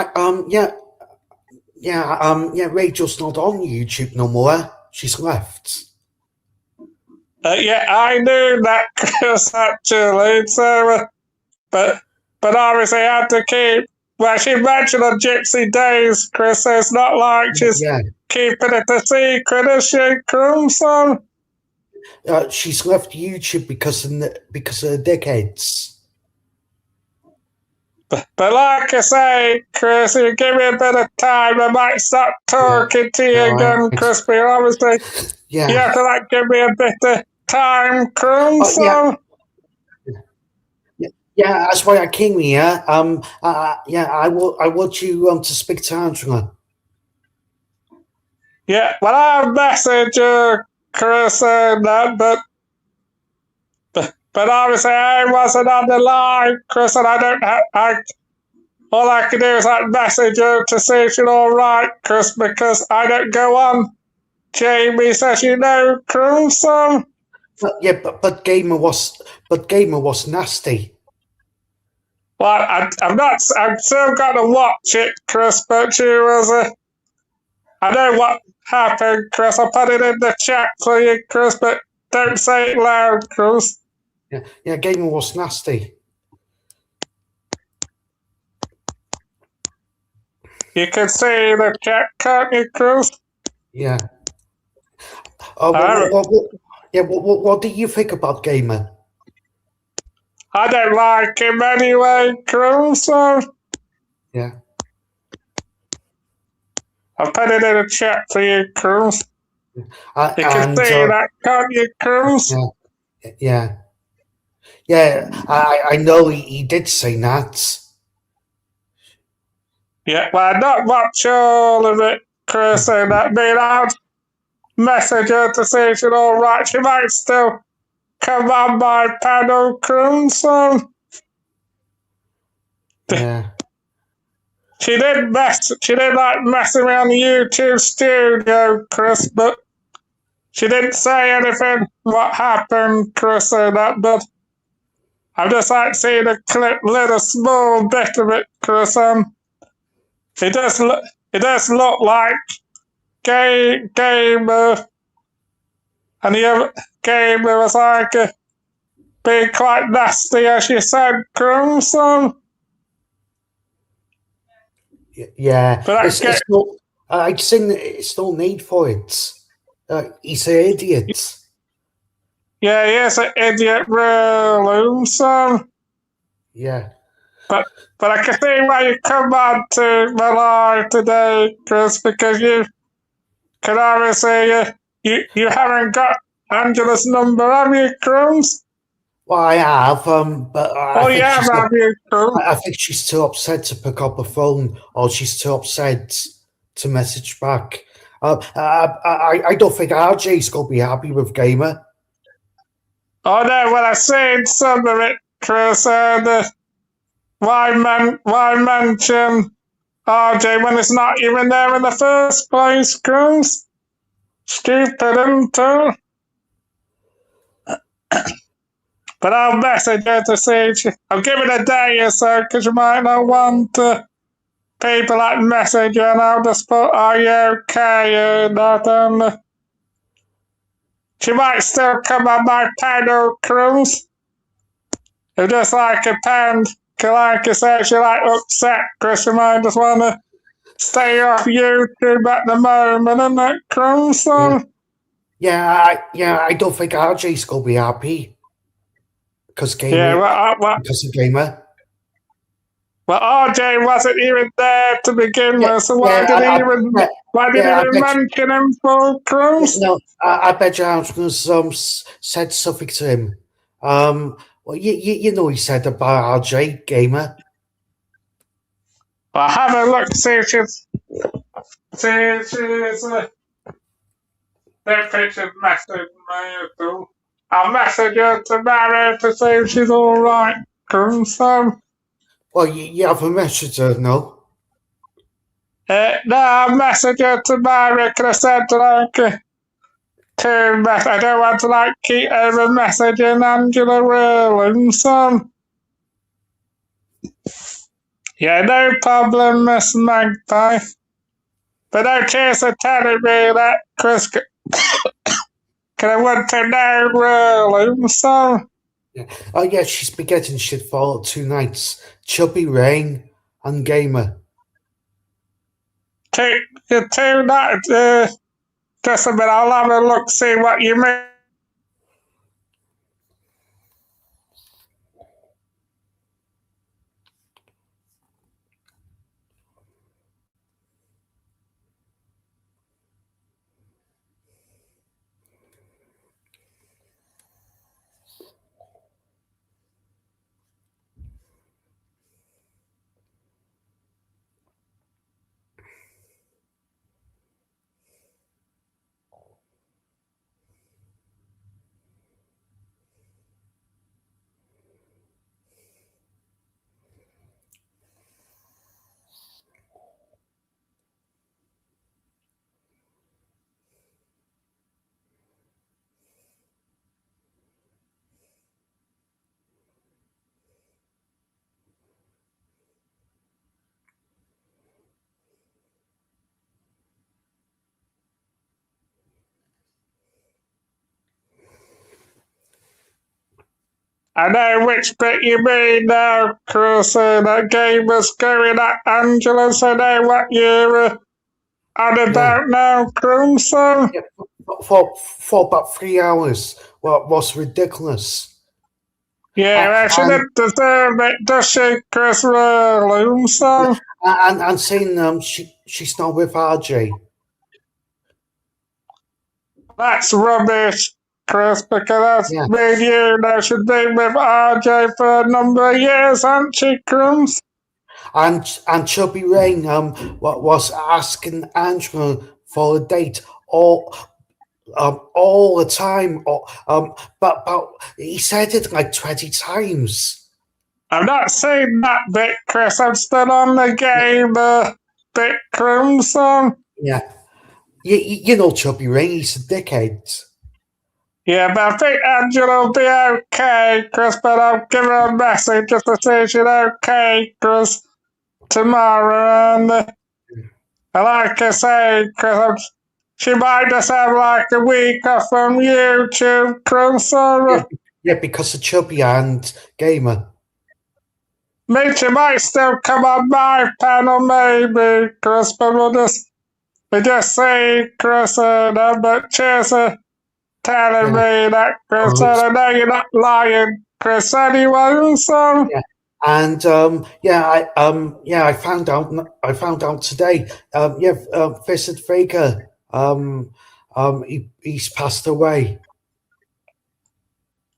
not on YouTube no more. She's left. Yeah, I knew that, Chris, actually. So, but obviously I had to keep. Well, she mentioned on Gypsy Days, Chris. So it's not like she's keeping it a secret, is she, Crimson? She's left YouTube because of the dickheads. But like I say, Chris, if you give me a bit of time, I might start talking to you again, Chris. But obviously, you have to give me a bit of time, Chris. Yeah, that's why I came here. I want you to speak to Angela. Yeah, well, I'll message you, Chris, and that, but obviously I wasn't on the line, Chris, and I don't have. All I can do is message her to see if she's all right, Chris, because I don't go on. Jamie says Chris. But Gamer was nasty. Well, I'm still gonna watch it, Chris, but she was I know what happened, Chris. I'll put it in the chat for you, Chris, but don't say it loud, Chris. Yeah, Gamer was nasty. You can see the chat, can't you, Chris? Yeah. What do you think about Gamer? I don't like him anyway, Chris. Yeah. I'll put it in the chat for you, Chris. You can see that, can't you, Chris? Yeah. I know he did say that. Yeah, well, not much all of it, Chris, and that mean I'll message her to see if she's all right. She might still come on my panel, Chris. Yeah. She did like messing around the YouTube studio, Chris, but she didn't say anything what happened, Chris, or that, but I've just seen a clip, little small bit of it, Chris. It does look like Gamer and the other Gamer was being quite nasty, as you said, Chris. Yeah, but I think it's no need for it. He's an idiot. Yeah, he is an idiot, really. Yeah. But I can see why you come on to my live today, Chris, because you can obviously you haven't got Angela's number, have you, Chris? Well, I have, but I think she's too upset to pick up a phone, or she's too upset to message back. I don't think RJ's gonna be happy with Gamer. Oh no, well I've seen some of it, Chris, and why mention RJ when it's not even there in the first place, Chris? Stupid, isn't it? But I'll message her to see. I'll give it a day or so because you might not want people message you, and I'll just put, "Are you okay?" and that. She might still come on my panel, Cruz. It's just like a pen. Like I said, she upset because she might just want to stay off YouTube at the moment, isn't it, Cruz? Yeah, I don't think RJ's gonna be happy. Because because of Gamer. Well, RJ wasn't even there to begin with, so why did he even mention him for Cruz? No, I bet you Angela's said something to him. Well, you know he said about RJ Gamer. Well, have a look, see if she's that picture's message me too. I'll message her to Mary to see if she's all right. Well, you haven't messaged her, no? No, I'll message her to Mary because I said I don't want to keep over messaging Angela really. Yeah, no problem, Miss Magpie. But no chance of telling me that, Chris. Because I want to know, really. Yeah. Oh, yeah, she's been getting shit for 2 nights. Chubby, Rain, and Gamer. Two nights? Just a minute, I'll have a look, see what you mean. I know which bit you mean now, Chris. That game was going at Angela, so I know what you're on about now, Crimson. Yeah, for about 3 hours. Well, it was ridiculous. Yeah, she didn't deserve it, does she, Chris Williamson? And saying she's not with RJ. That's rubbish, Chris, because that's me and you now should be with RJ for a number of years, hasn't she, Crumbs? And Chubby Rain was asking Angela for a date all the time. But he said it like 20 times. I'm not saying that bit, Chris. I'm still on the game, bit, Crimson. Yeah. You know Chubby Rain, he's a dickhead. Yeah, but I think Angela will be okay, Chris, but I'll give her a message just to say she's okay, Chris, tomorrow. And like I say, Chris, she might just have like a week off from YouTube, Chris. Yeah, because of Chubby and Gamer. Maybe she might still come on my panel, maybe, Chris, but we just say, Chris, but cheers for telling me that, Chris, I know you're not lying, Chris, anyway, so. Yeah. And I found out today. Vincent Vega, he's passed away.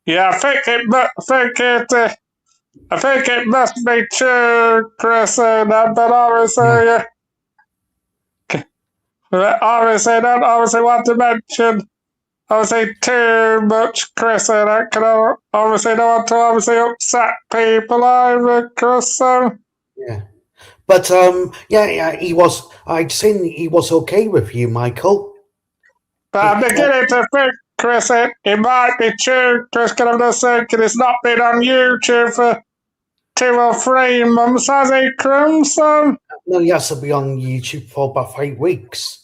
Yeah, I think it must be true, Chris, but obviously, obviously, don't obviously want to mention too much, Chris, and I can obviously don't want to obviously upset people either, Chris. So. Yeah, but he was. I'd seen he was okay with you, Michael. But I'm beginning to think, Chris, it might be true, Chris. Because I'm just thinking it's not been on YouTube for 2 or 3 months, has he, Crimson? No, he has to be on YouTube for about 5 weeks.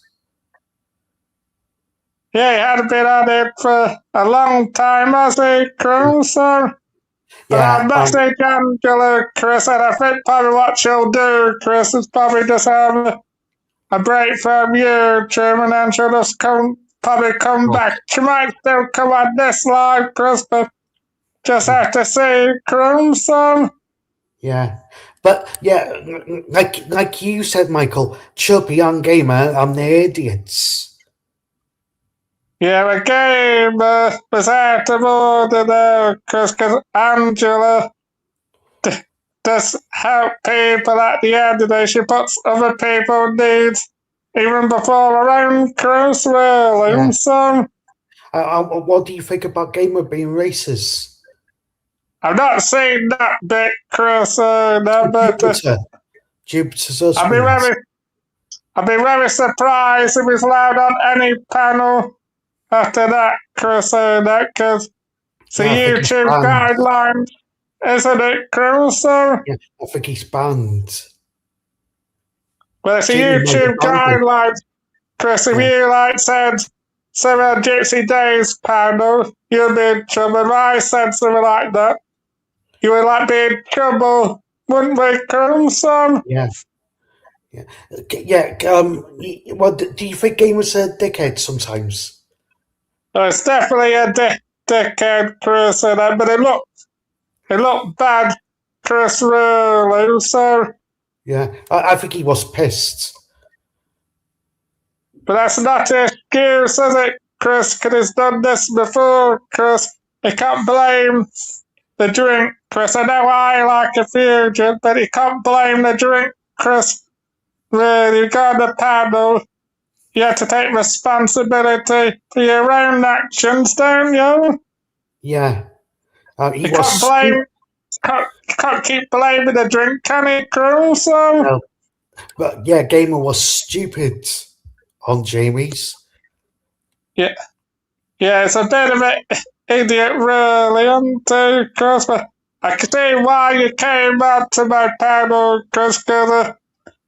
Yeah, he hadn't been on it for a long time, has he, Crimson? But I'll message Angela, Chris, and I think probably what she'll do, Chris, is probably just have a break from YouTube, and then she'll just probably come back. She might still come on this live, Chris, but just have to see, Crimson. Yeah, but like you said, Michael, Chubby and Gamer, they're idiots. Yeah, the game was out of order there, Chris, because Angela does help people at the end of the day. She puts other people's needs even before her own, Chris, really. So, what do you think about Gamer being racist? I've not seen that bit, Chris. Jupiter's husband. I'd be very surprised if he's allowed on any panel after that, Chris, because it's a YouTube guideline, isn't it, Chris? Yeah, I think he's banned. Well, it's a YouTube guideline, Chris. If you said some Gypsy Days panel, you'd be in trouble. If I said something like that, you would be in trouble, wouldn't we, Chris? Yeah. Well, do you think Gamer's a dickhead sometimes? It's definitely a dickhead, Chris, but it looked bad, Chris, really, so. Yeah, I think he was pissed. But that's not an excuse, is it, Chris? Because he's done this before, Chris. You can't blame the drink, Chris. I know I like a fusion, but you can't blame the drink, Chris. Really, you got the panel. You have to take responsibility for your own actions, don't you? Yeah. You can't keep blaming the drink, can you, Cruz? No. But yeah, Gamer was stupid on Jamie's. Yeah. Yeah, it's a bit of an idiot, really, isn't it, Chris? But I can see why you came out to my panel, Chris, because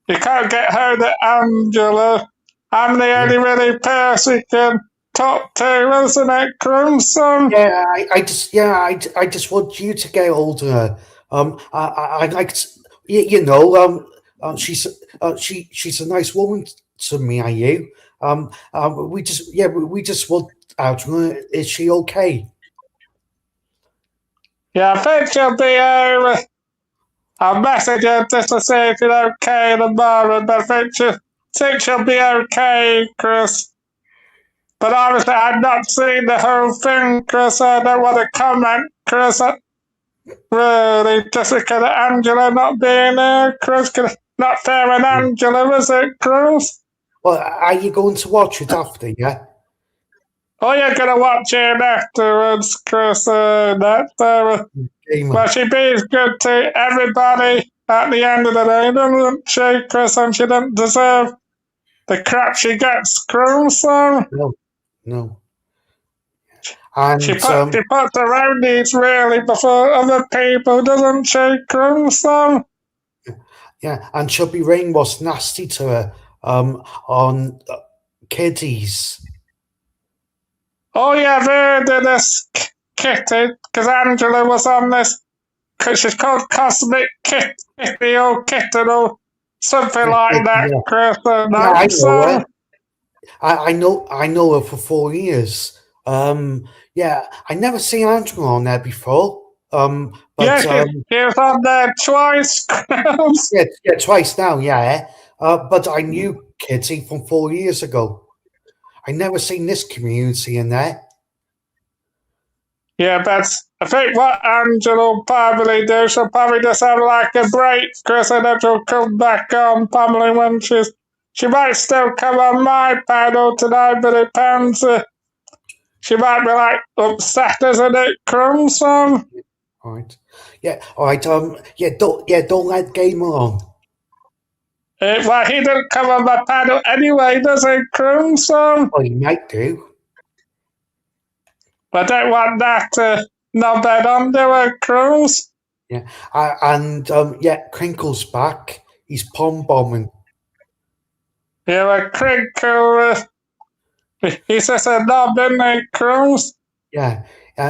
you can't get hold of Angela. I'm the only really person who can top two, isn't it, Crimson? Yeah, I just want you to get older. I like, she's a nice woman to me. Are you? We just want out. Is she okay? Yeah, I think she'll be over. I'll message her just to see if she's okay in the moment, but I think she'll be okay, Chris. But obviously, I've not seen the whole thing, Chris. I don't want to comment, Chris. Really, just because of Angela not being there, Chris. Not fair on Angela, is it, Chris? Well, are you going to watch it after? Yeah. Oh, you're gonna watch it afterwards, Chris. Well, she being good to everybody at the end of the day, doesn't she, Chris? And she doesn't deserve the crap she gets, Chris. No, no. And she puts her own needs really before other people, doesn't she, Chris? Yeah, and Chubby Rain was nasty to her on Kiddies. Oh, yeah, I've heard of this Kitty, because Angela was on this, because she's called Cosmic Kitty or Kitten or something like that, Yeah. Chris. Yeah, I know her. I know her for 4 years. Yeah, I never seen Angela on there before. But yeah, she was on there twice. yeah, twice now. Yeah, but I knew Kitty from 4 years ago. I never seen this community in there. Yeah, but I think what Angela will probably do, she'll probably just have like a break, Chris, and then she'll come back on probably when she might still come on my panel tonight, but it depends. She might be like upset, isn't it, Crimson? All right. Yeah. All right. Don't let Gamer on. Well, he didn't come on my panel anyway, does he, Crimson? Well, he might do. I don't want that to knob head onto her, Cruz. Yeah. Crinkle's back. He's pom bombing. Yeah, a Crinkle. He's just a knob, isn't he, Cruz? Yeah.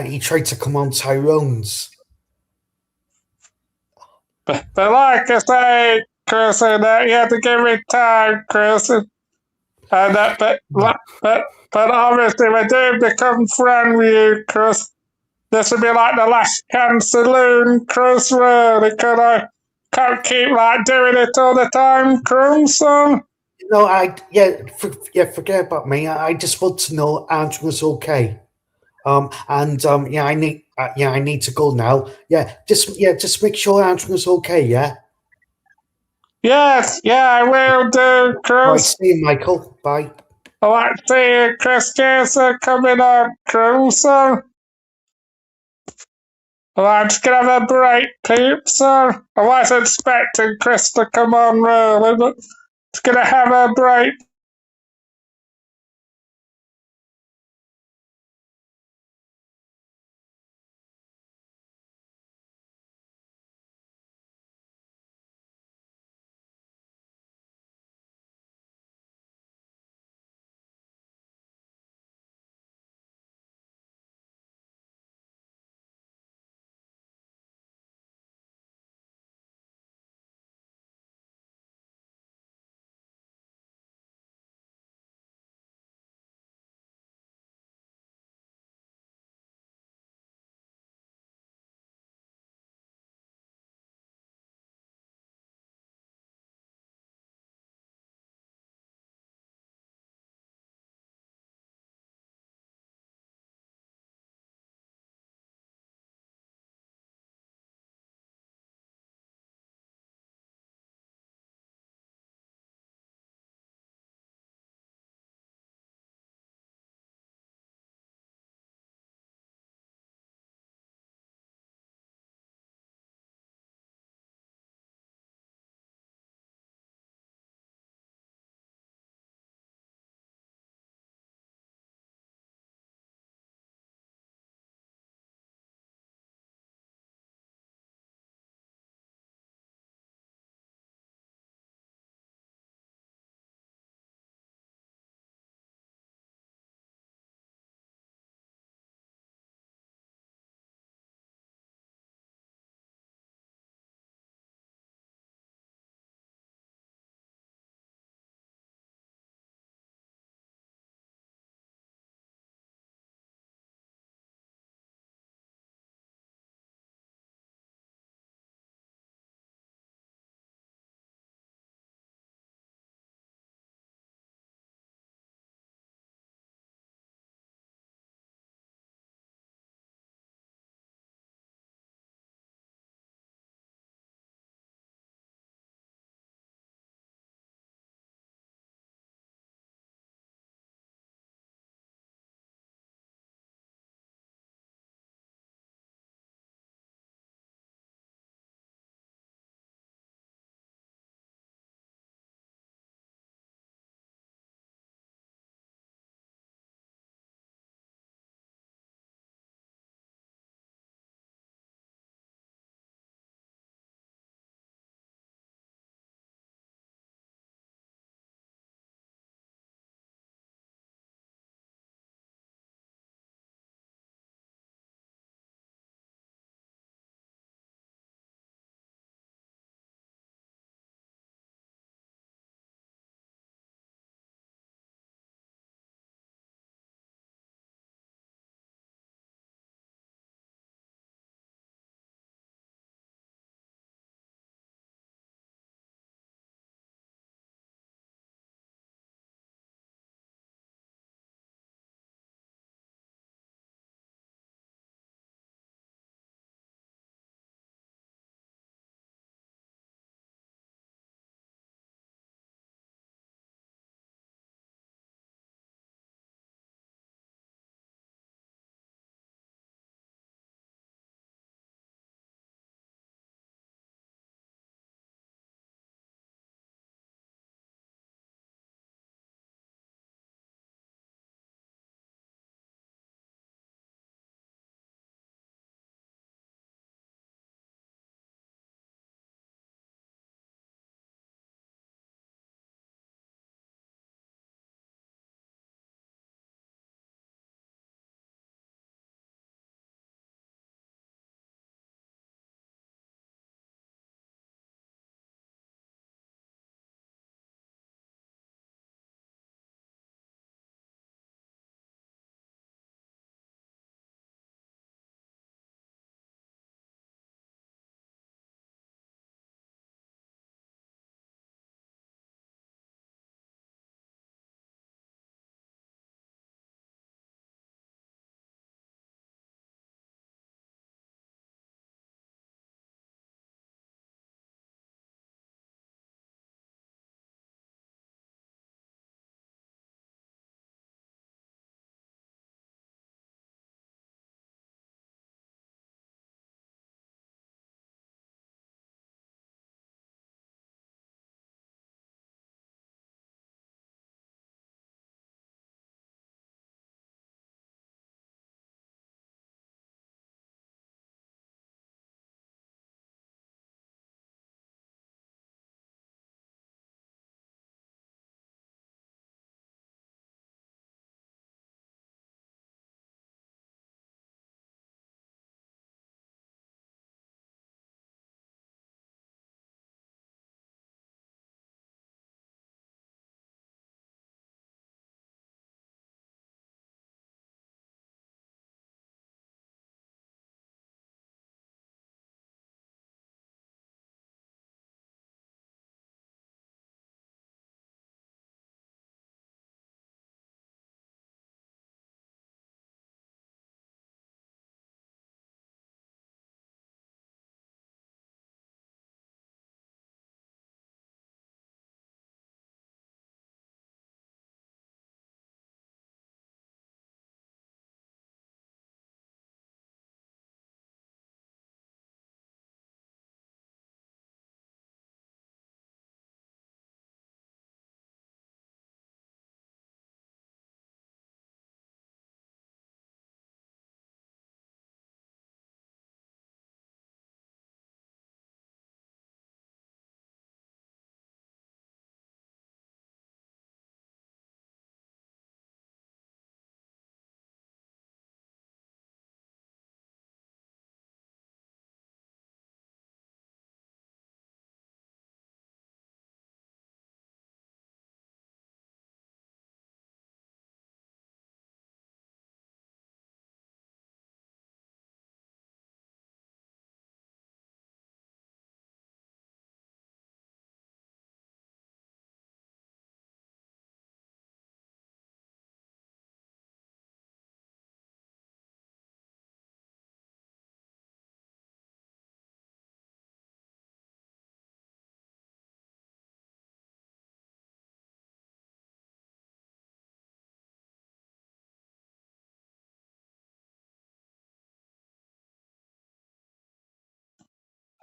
He tried to come on Tyrone's. But like I say, Chris, and you have to give me time, Chris. But obviously, we do become friends with you, Chris. This will be like the last chance saloon, Chris, really, because I can't keep like doing it all the time, Chris. Forget about me. I just want to know Angela's okay. I need to go now. Just make sure Angela's okay. Yeah. Yes, yeah, I will do, Chris. All right, see you, Michael. Bye. I like to see you, Chris Jason, coming on, Chris. Well, I'm just gonna have a break, peeps. I was expecting Chris to come on, really, but just gonna have a break.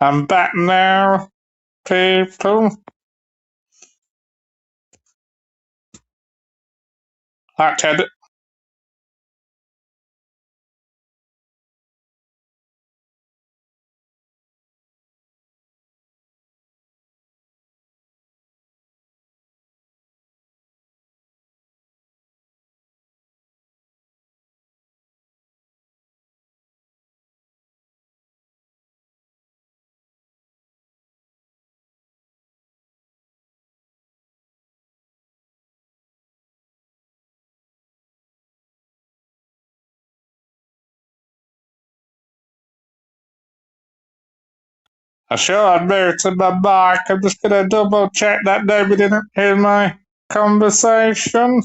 I'm back now, people. Okay. I sure I muted my mic. I'm just gonna double check that nobody didn't hear my conversation.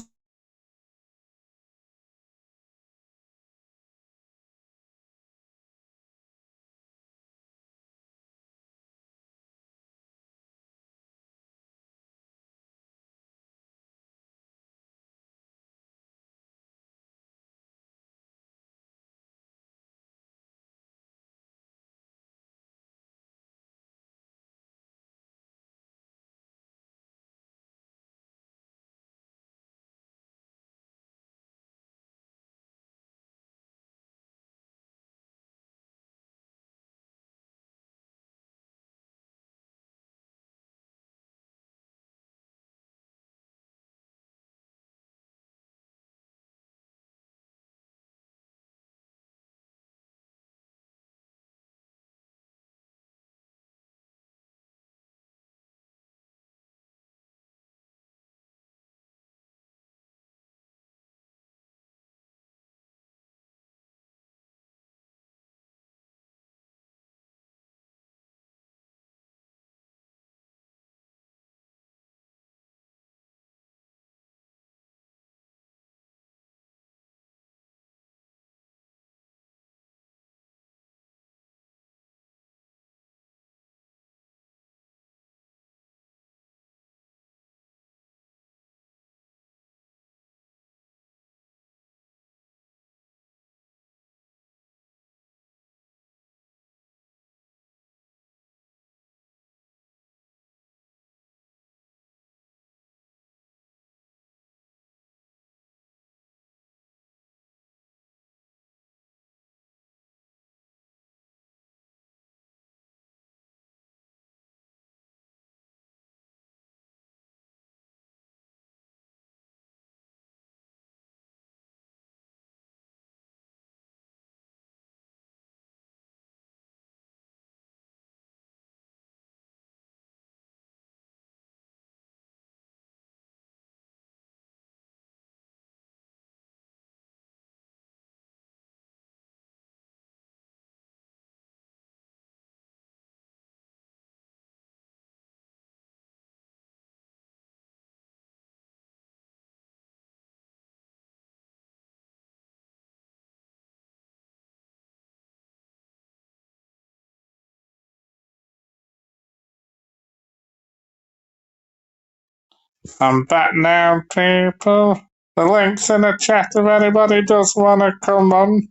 I'm back now, people. The link's in the chat if anybody does want to come on.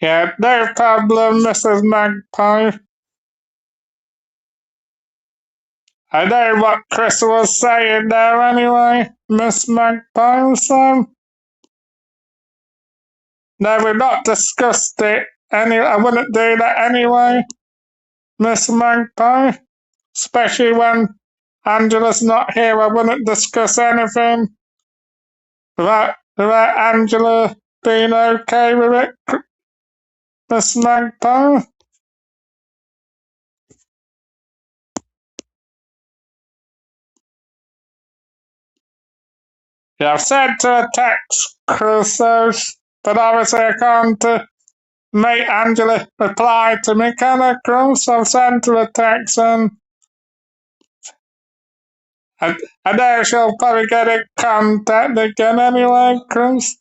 Yeah, no problem, Mrs. Magpie. I know what Chris was saying there anyway, Miss Magpie, so. No, we've not discussed it. I wouldn't do that anyway, Miss Magpie. Especially when Angela's not here, I wouldn't discuss anything without Angela being okay with it, Miss Magpie. Yeah, I've sent her a text, Chris, but obviously I can't make Angela reply to me, can I, Chris? I've sent her a text and I know she'll probably get in contact again anyway, Chris.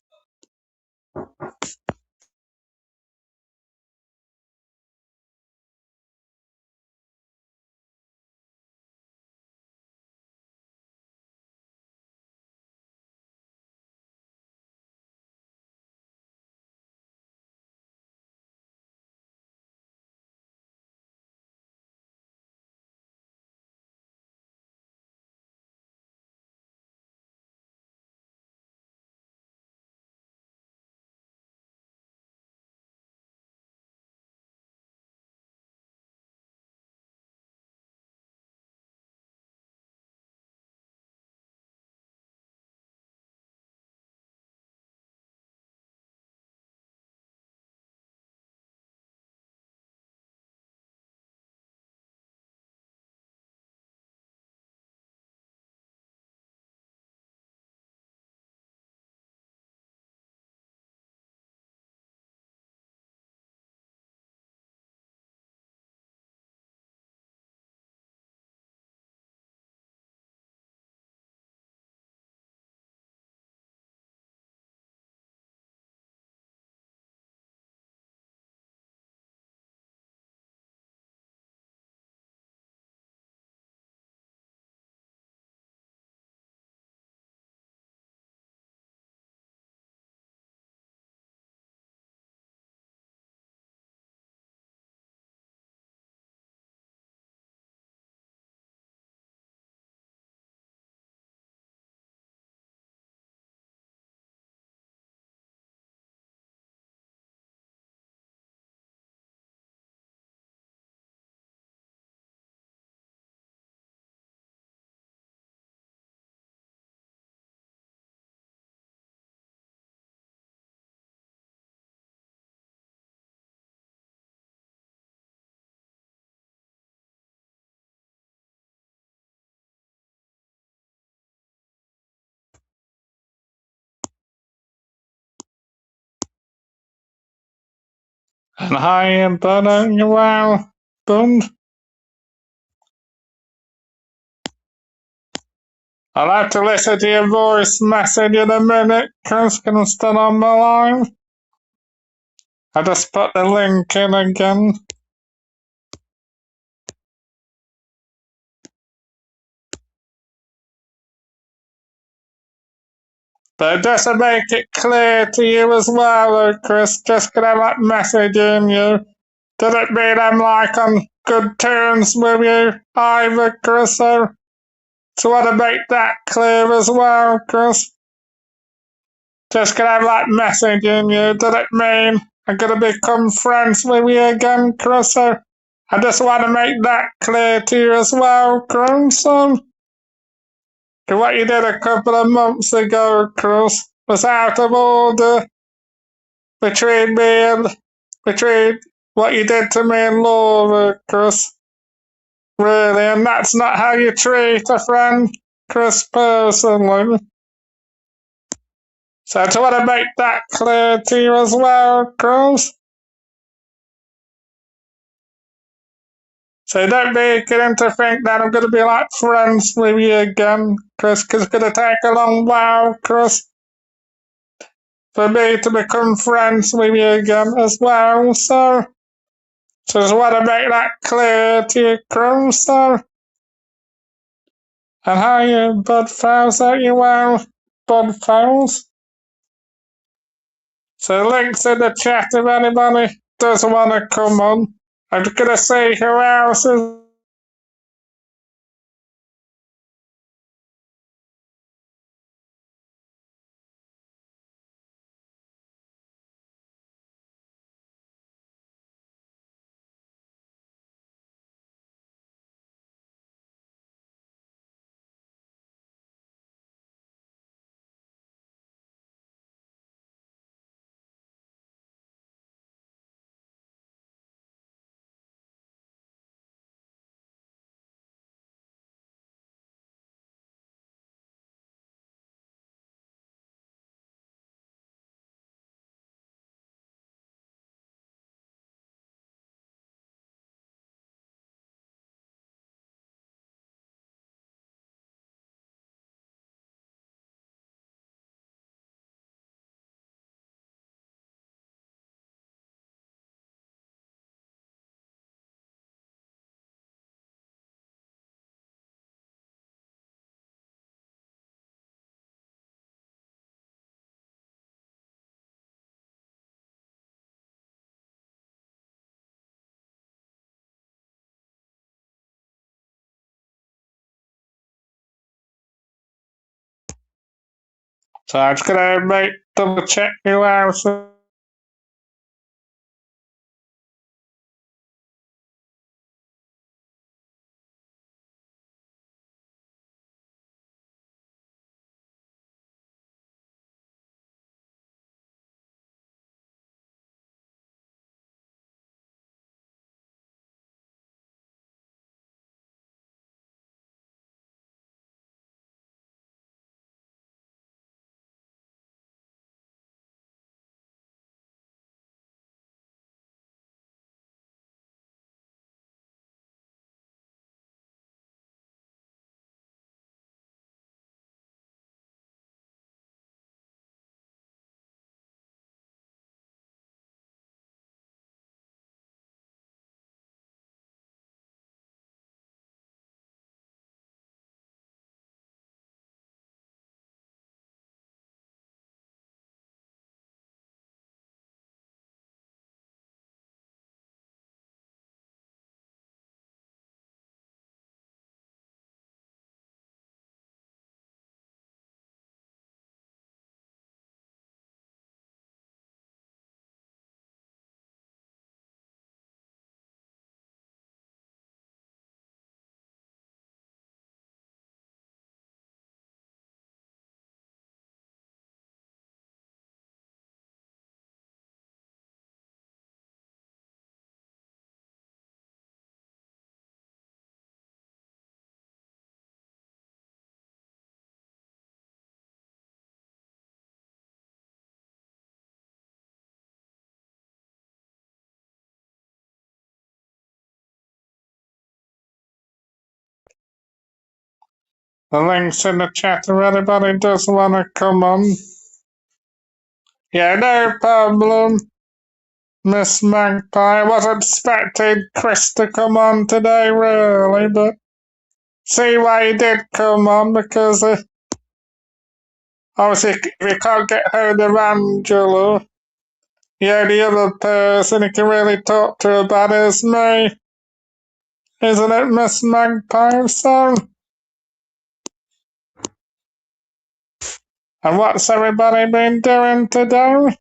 And hi, Bud, you well, Bund? I'll have to listen to your voice message in a minute, Chris. Can I still on the line? I just put the link in again. But just to make it clear to you as well, Chris, just 'cause I'm like messaging you, does it mean I'm like on good terms with you either, Chris? So I want to make that clear as well, Chris. Just 'cause I'm like messaging you, does it mean I'm gonna become friends with you again, Chris? So I just want to make that clear to you as well, Chris. So what you did a couple of months ago, Chris, was out of order between what you did to me and Laura, Chris. Really, and that's not how you treat a friend, Chris, personally. So I just want to make that clear to you as well, Chris. So don't make it into think that I'm going to be like friends with you again, Chris, because it's going to take a long while, Chris, for me to become friends with you again as well, so just want to make that clear to you, Chris, so. And how you, Bud Fowles, are you well, Bud Fowles? So links in the chat if anybody does want to come on. I'm going to see who else is so I'm just gonna make double check who else The link's in the chat if anybody does want to come on. Yeah, no problem, Miss Magpie. I wasn't expecting Chris to come on today, really, but see why he did come on, because obviously if you can't get hold of Angela, the only other person you can really talk to about it is me. Isn't it, Miss Magpie? So, and what's everybody been doing today?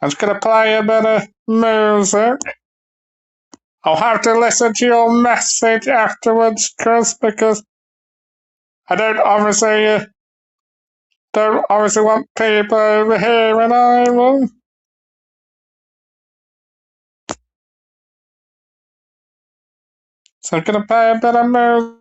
I'm just going to play a bit of music. I'll have to listen to your message afterwards, Chris, because I don't obviously want people over here in Ireland. So I'm going to play a bit of music.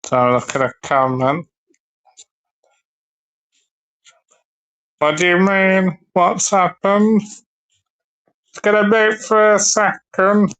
So look at a comment. What do you mean? What's happened? It's going to be for a second.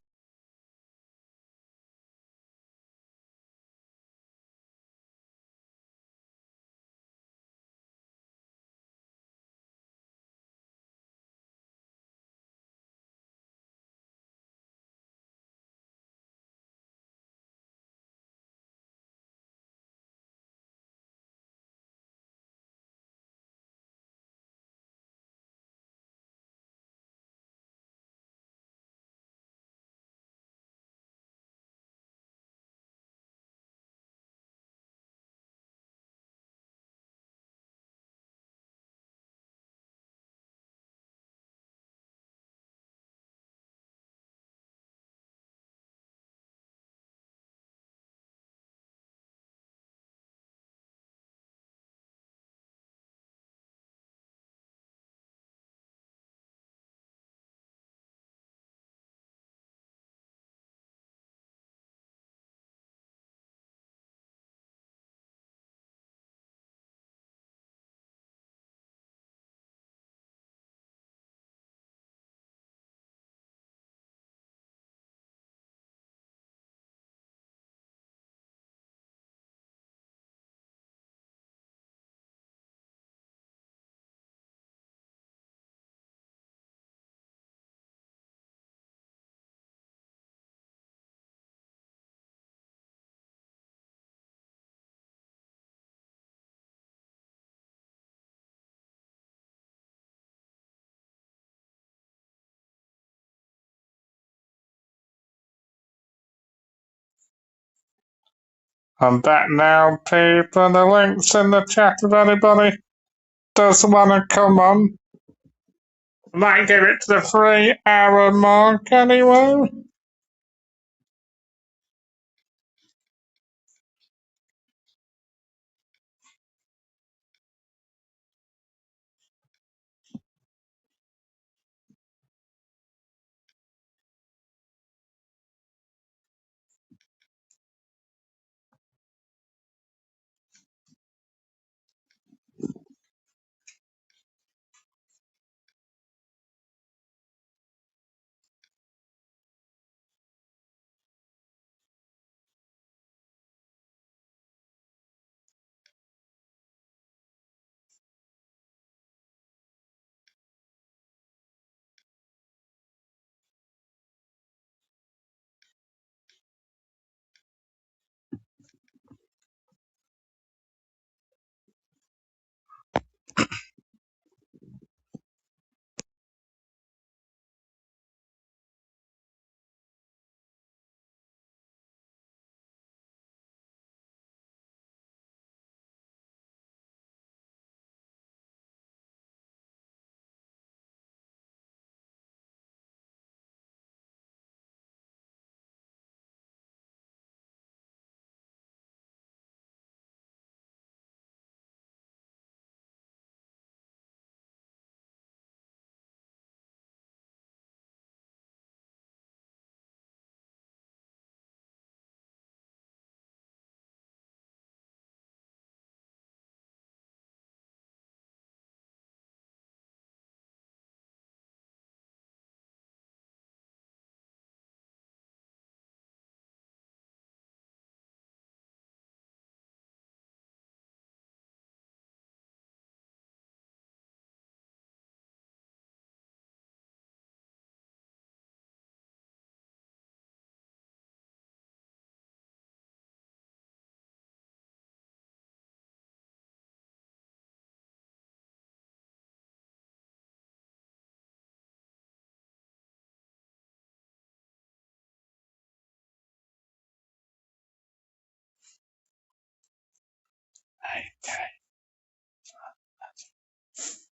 And that now, people, the link's in the chat if anybody does want to come on. Might give it to the 3-hour mark anyway.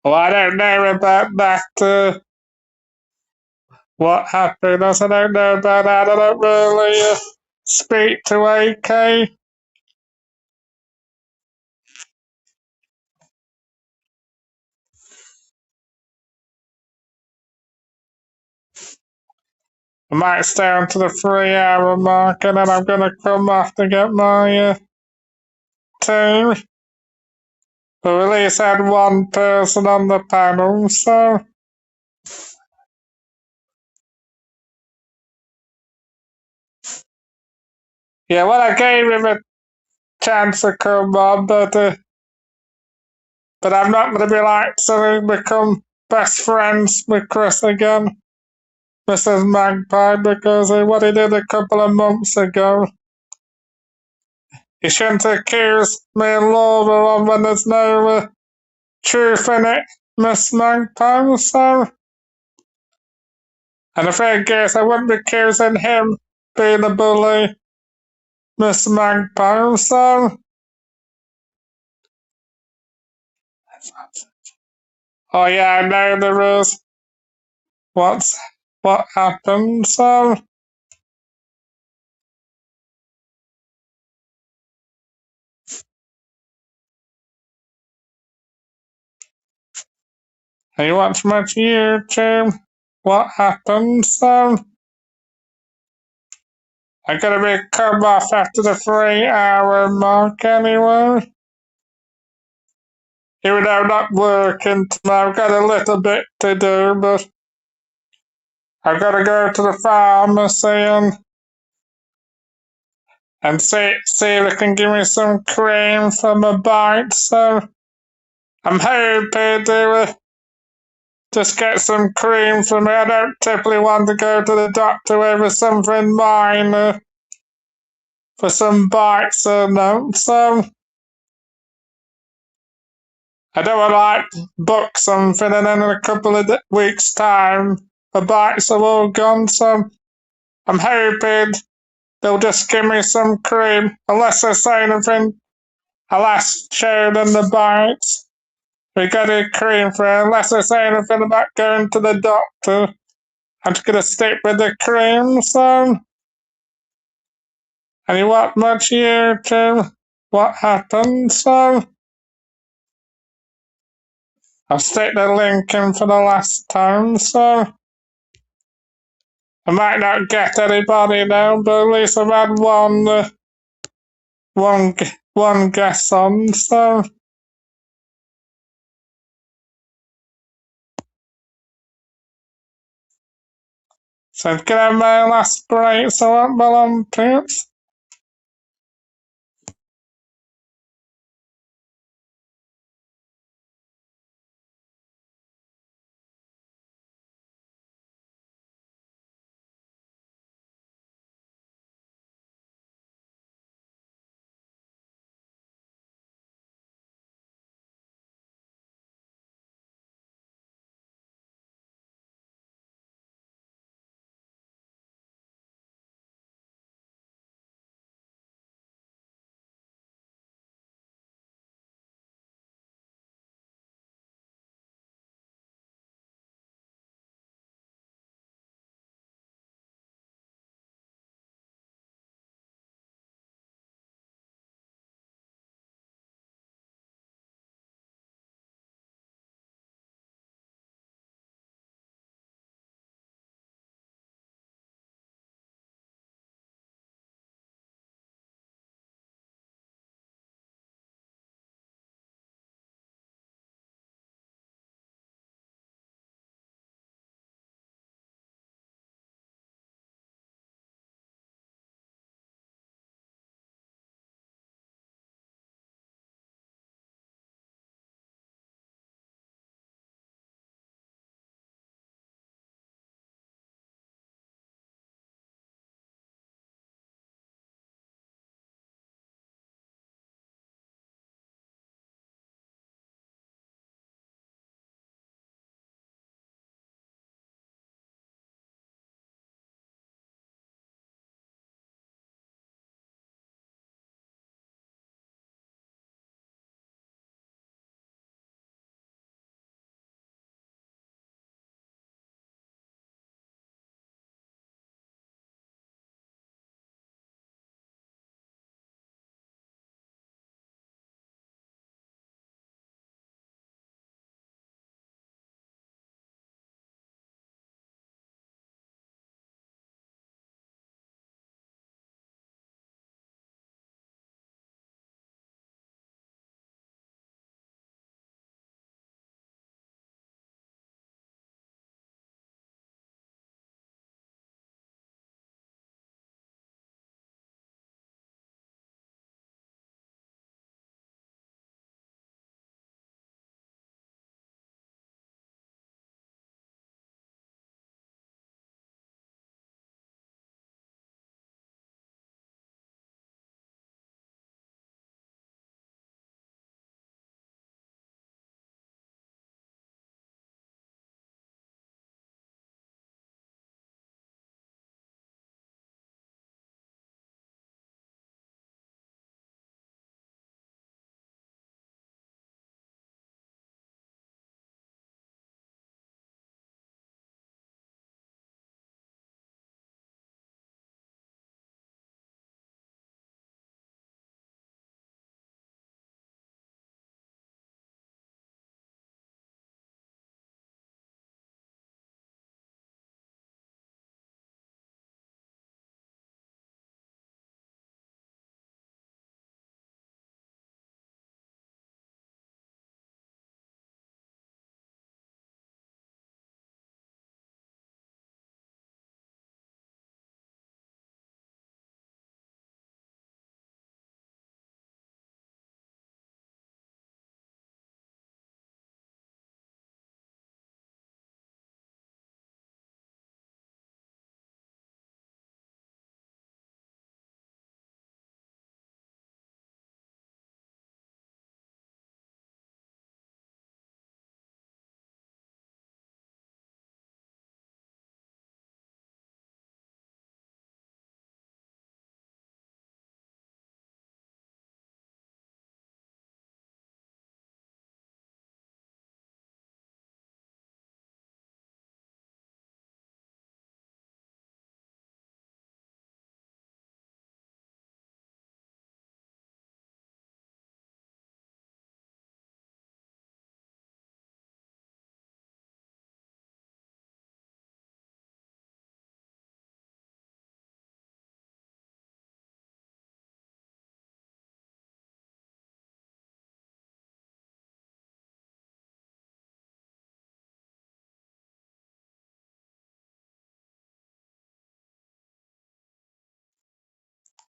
Well, I don't know about that, what happened. I don't know about that. I don't really speak to AK. I might stay on to the 3-hour mark and then I'm going to come off to get my team. But we at least had one person on the panel, so. Yeah, well, I gave him a chance to come on, but I'm not going to be like suddenly become best friends with Chris again, Mrs. Magpie, because what he did a couple of months ago. You shouldn't accuse me of Laura when there's no truth in it, Miss Magpie, so. And if I guess I wouldn't be accusing him being a bully, Miss Magpie, so. Oh yeah, I know there is. What happened, so. You watch much YouTube? What happened, so? I gotta be come off after the 3-hour mark anyway. Even though I'm not working tomorrow, I've got a little bit to do, but I've got to go to the pharmacy and see if they can give me some cream for my bite, so I'm hoping to just get some cream for me. I don't typically want to go to the doctor over something minor for some bites or no, so I don't want to like book something and then in a couple of weeks' time the bites are all gone, so I'm hoping they'll just give me some cream, unless they say anything. Alas, Sheridan the bites. We got a cream for her, unless they say anything about going to the doctor. I'm just gonna stick with the cream, son. And you want much you, Jim? What happened, son? I'll stick the link in for the last time, son. I might not get anybody now, but at least I've had one guess on, so. So can I have my last break so I won't belong pits?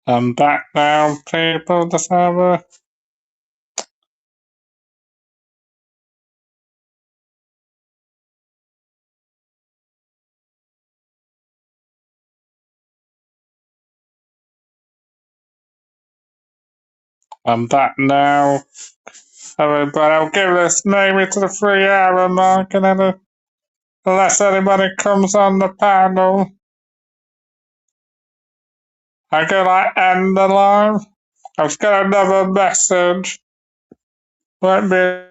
I'm back now, people. Just have a... I'm back now. Everybody, I'll give this maybe to the 3 hour mark, and then unless anybody comes on the panel, I can end the live. I've got another message. Let me...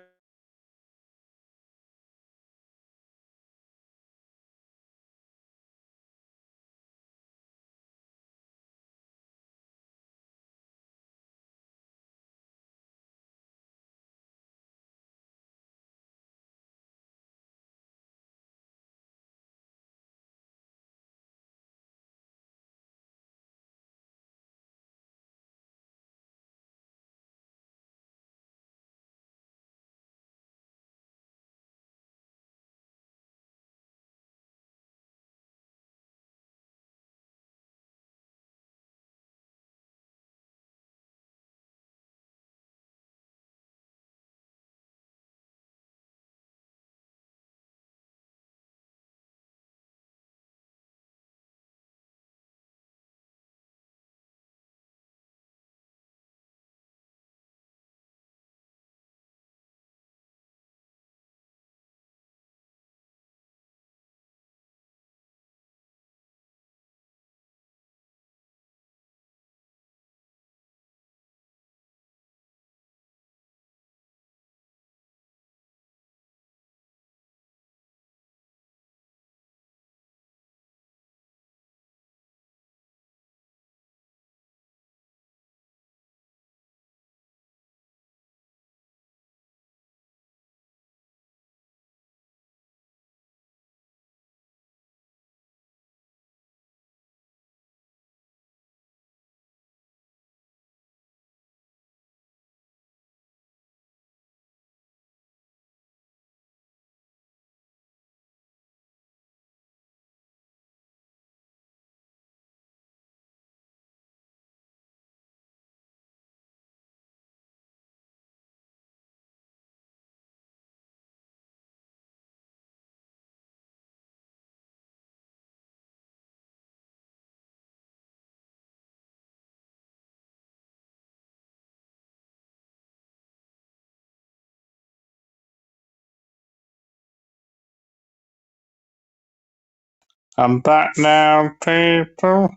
I'm back now, people.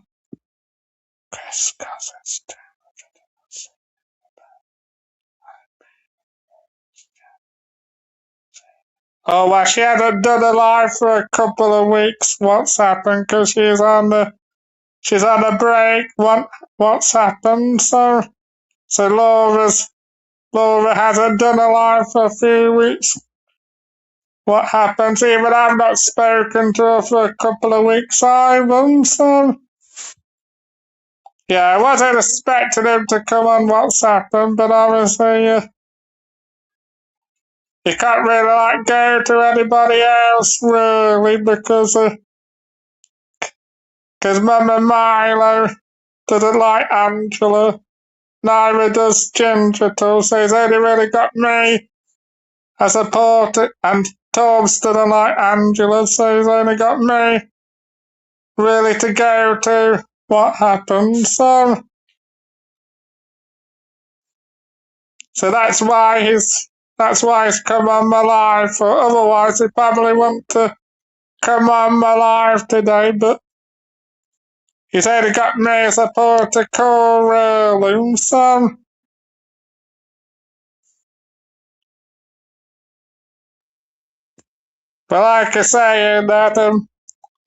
Oh, well, she hasn't done a live for a couple of weeks. What's happened? Because she's on a break. What's happened? So Laura hasn't done a live for a few weeks. What happens? Even I've not spoken to her for a couple of weeks either. So yeah, I wasn't expecting him to come on What's Happened, but obviously you can't really go to anybody else really because Mum and Milo doesn't like Angela. Neither does Ginger too, so he's only really got me as a porter, and Torbs doesn't like Angela, so he's only got me really to go to what happened. So that's why he's come on my live. For otherwise, he probably wouldn't to come on my live today. But he's only got me as a protocol really. So but like I say, that I'm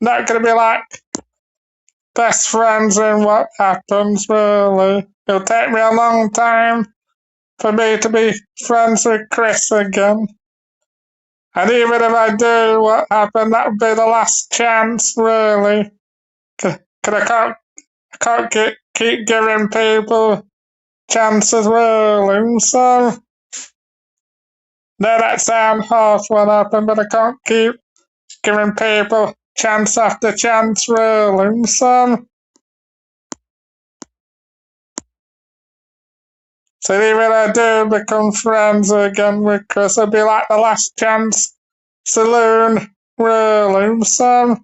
not going to be best friends in what happens. Really, it'll take me a long time for me to be friends with Chris again. And even if I do what happened, that would be the last chance, really. Cause I can't keep giving people chances, really. So, no, that sounds harsh what happened, but I can't keep giving people chance after chance, really. So, So even I do become friends again with Chris, it'll be like the last chance saloon, really. So,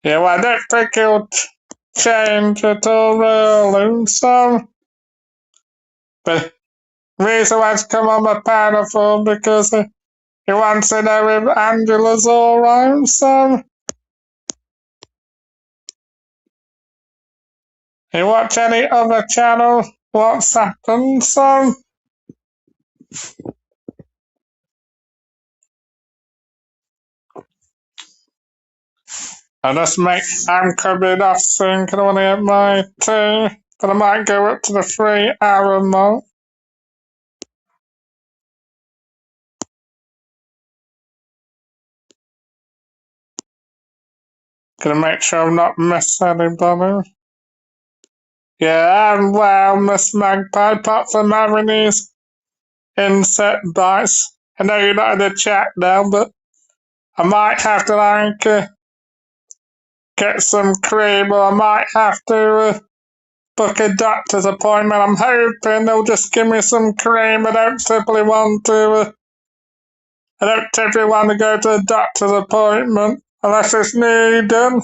yeah, well, I don't think he'll change at all, really. So, but the reason why he's come on my panel for because he wants to know if Angela's alright, so. You watch any other channel? What's happened, so? I'm coming off soon, can I want to get my tea? But I might go up to the 3 hour mark. Gonna make sure I'm not miss anybody. Yeah, I'm well, Miss Magpie, apart from having these insect bites. I know you're not in the chat now, but I might have to, get some cream, or I might have to, book a doctor's appointment. I'm hoping they'll just give me some cream. I don't typically want to go to a doctor's appointment unless it's needed.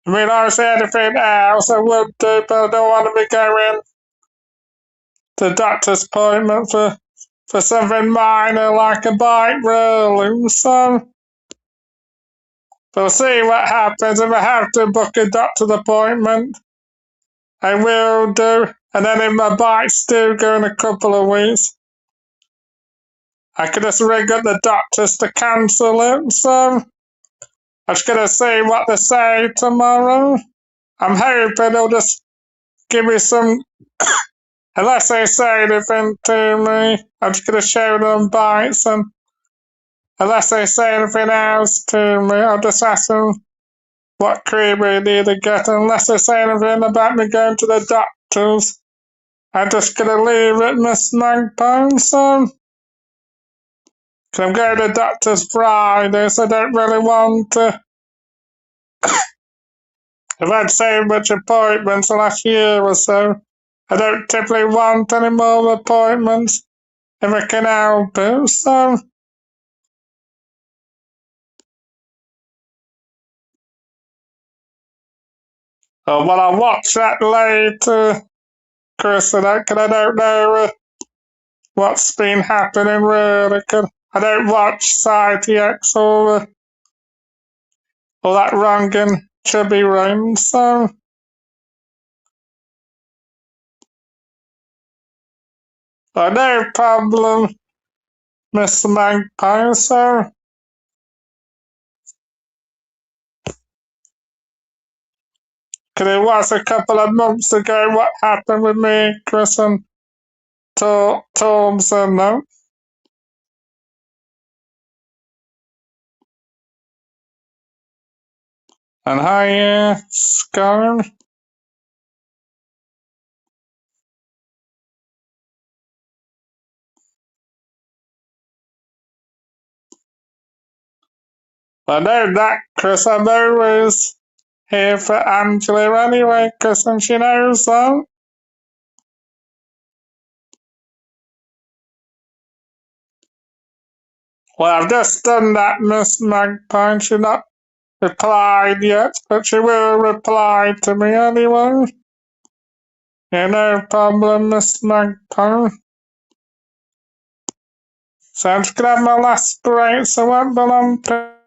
I mean, obviously anything else I would do, but I don't want to be going to a doctor's appointment for something minor like a bite, really. So, we'll see what happens. If I have to book a doctor's appointment, I will do. And then if my bites do go in a couple of weeks, I could just ring up the doctors to cancel it, so I'm just gonna see what they say tomorrow. I'm hoping they'll just give me some, unless they say anything to me, I'm just gonna show them bites, and unless they say anything else to me, I'll just ask them what cream we need to get, unless they say anything about me going to the doctors. I'm just gonna leave it, Miss Magpie, so. Cause I'm going to the doctor's Friday, so I don't really want to. I've had so much appointments the last year or so. I don't typically want any more appointments if I can help it, so. Oh, well, I'll watch that later, Chris, and I don't know what's been happening really. Cause I don't watch CyTX or that wrong and chubby rain, so. No problem, Mr. Magpie, so. Because it was a couple of months ago what happened with me, Chris, and Thompson, no? And hi, Scone. I know that, Chris. I'm always here for Angela anyway, Chris, and she knows that. Well, I've just done that, Miss Magpie. She's not replied yet, but she will reply to me anyway. Yeah, no problem, Miss Magpie. So I'm just gonna have my last break, so I won't be long.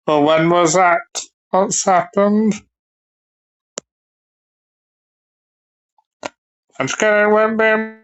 Well, when was that? What's happened? I'm scared it won't be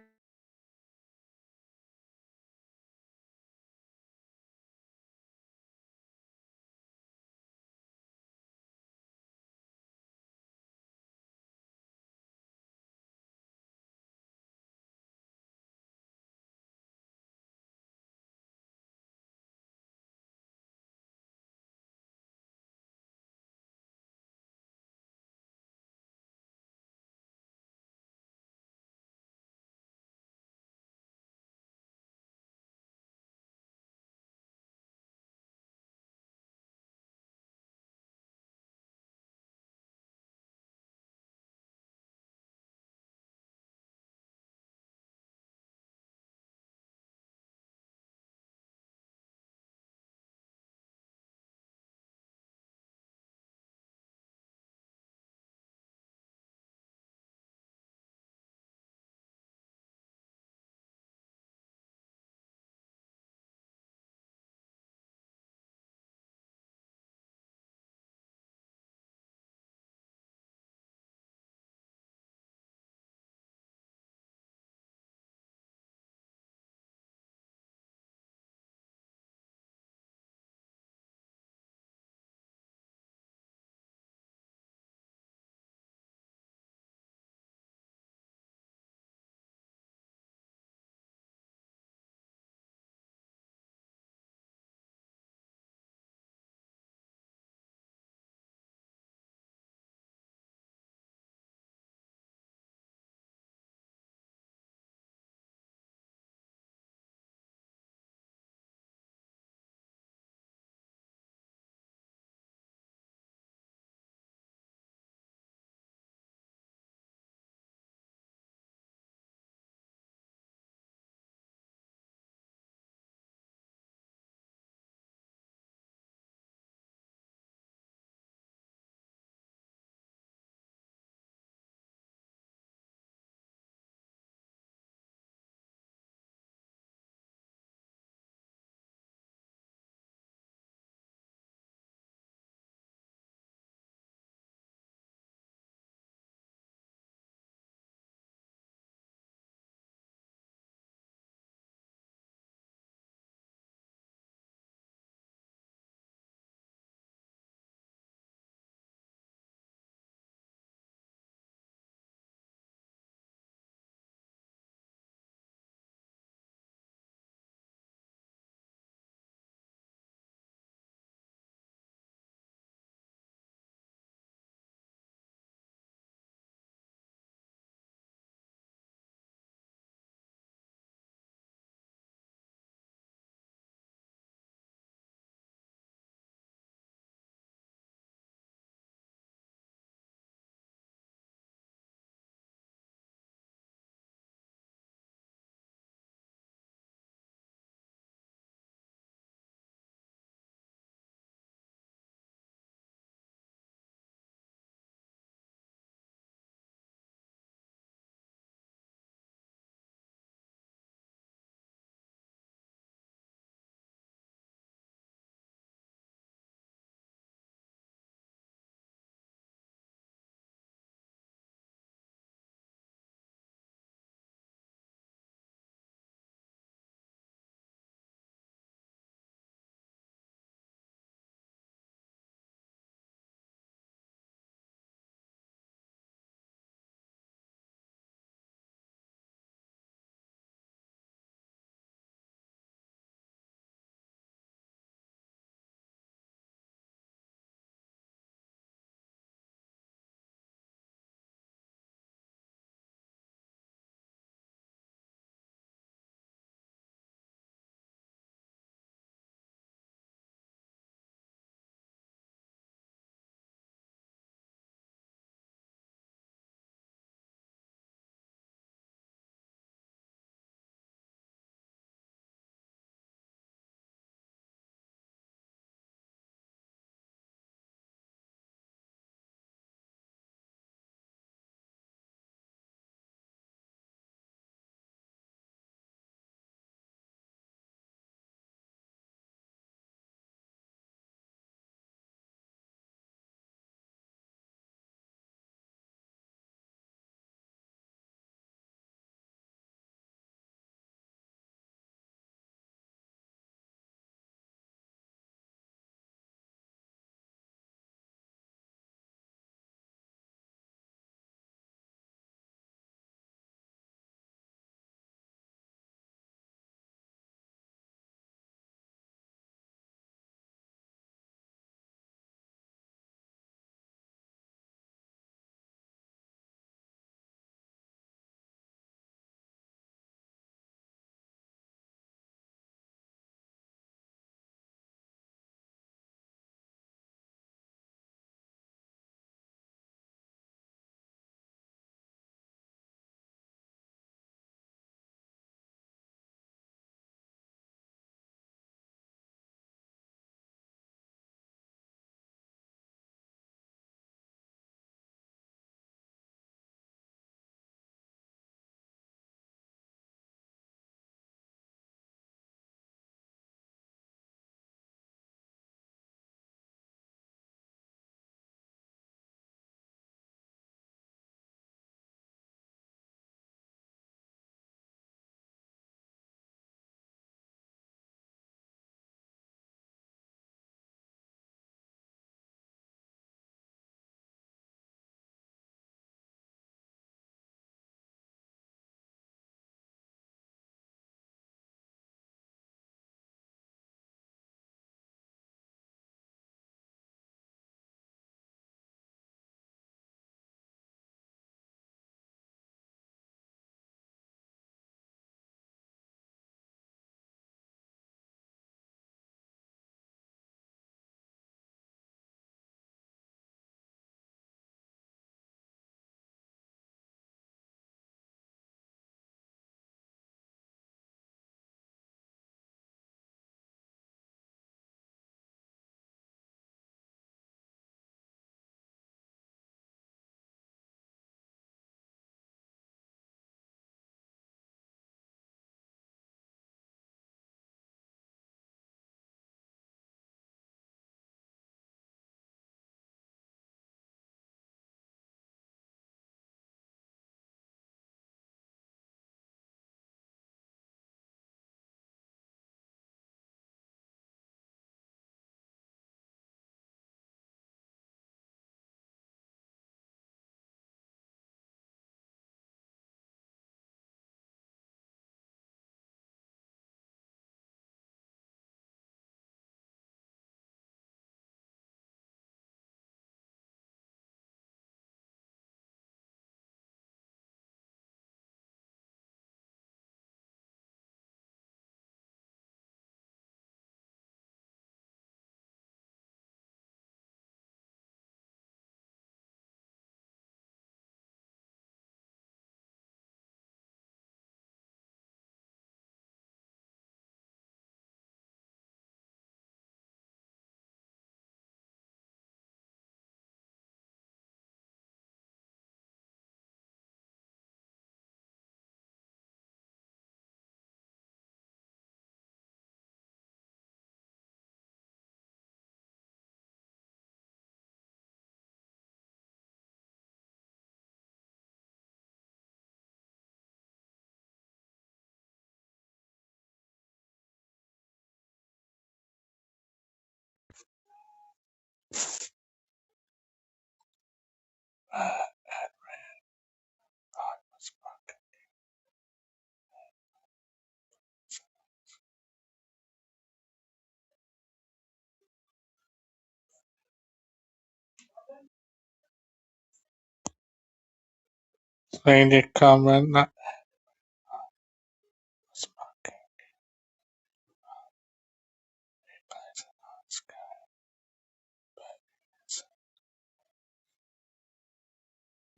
Made you comment that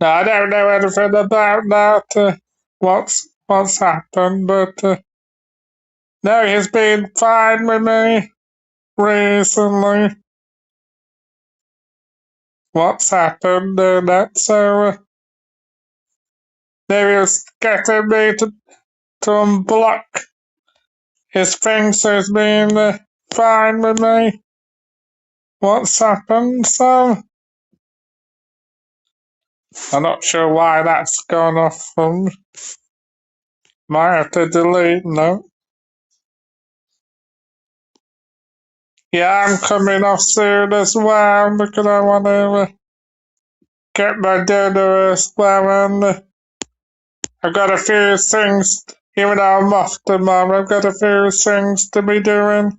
no, I don't know anything about that. What's happened, but no, he's been fine with me recently. What's happened? That's so. Maybe it's getting me to unblock his thing, so he's been fine with me. What's happened? So I'm not sure why that's gone off from. Might have to delete no. Yeah, I'm coming off soon as well because I want to get my dinner as well, and I've got a few things. Even though I'm off tomorrow, I've got a few things to be doing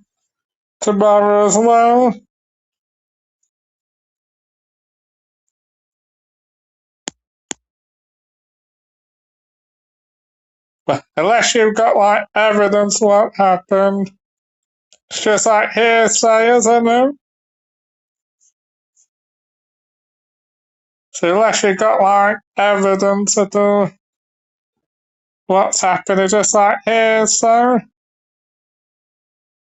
tomorrow as well. But unless you've got like evidence what happened, it's just like hearsay, isn't it? So unless you've got like evidence at all, what's happened is just like hearsay.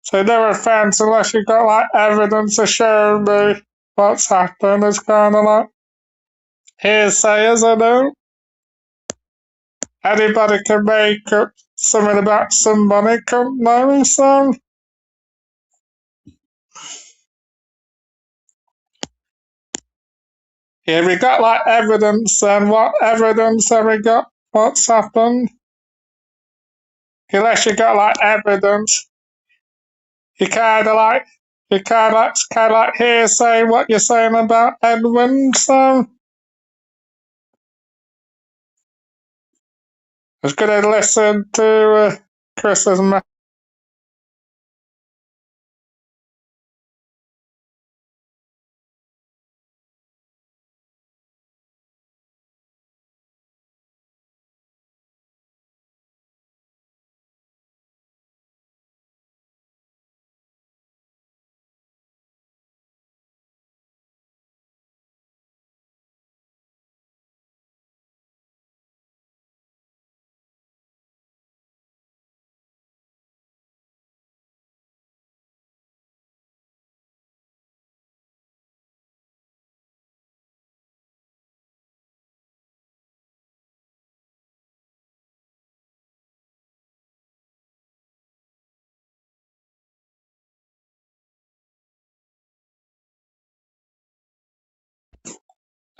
So no offense, unless you've got like evidence to show me what's happened, it's kind of like hearsay, isn't it? Anybody can make up something about somebody, couldn't they? So yeah, we got like evidence, and what evidence have we got? What's happened? Unless you got like evidence, you kind of like hearsay what you're saying about Edwin. So I was gonna listen to Chris's message.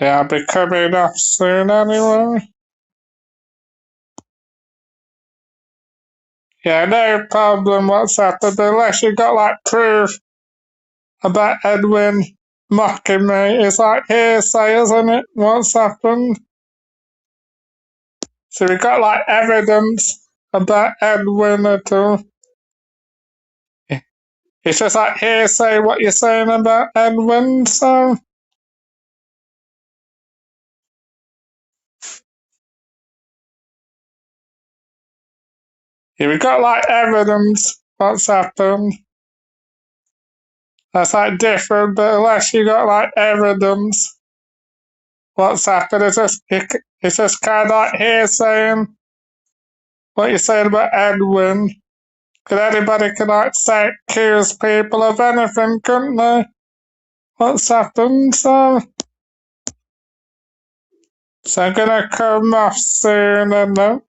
Yeah, I'll be coming off soon anyway. Yeah, no problem what's happened, unless you got like proof about Edwin mocking me. It's like hearsay, isn't it? What's happened? So we got like evidence about Edwin at all. It's just like hearsay what you're saying about Edwin, so yeah, we got like evidence what's happened. That's like different, but unless you got like evidence what's happened, it's just kind of like hearsay what you're saying about Edwin. Because anybody can like say accuse people of anything, couldn't they? What's happened, so I'm gonna come off soon, and I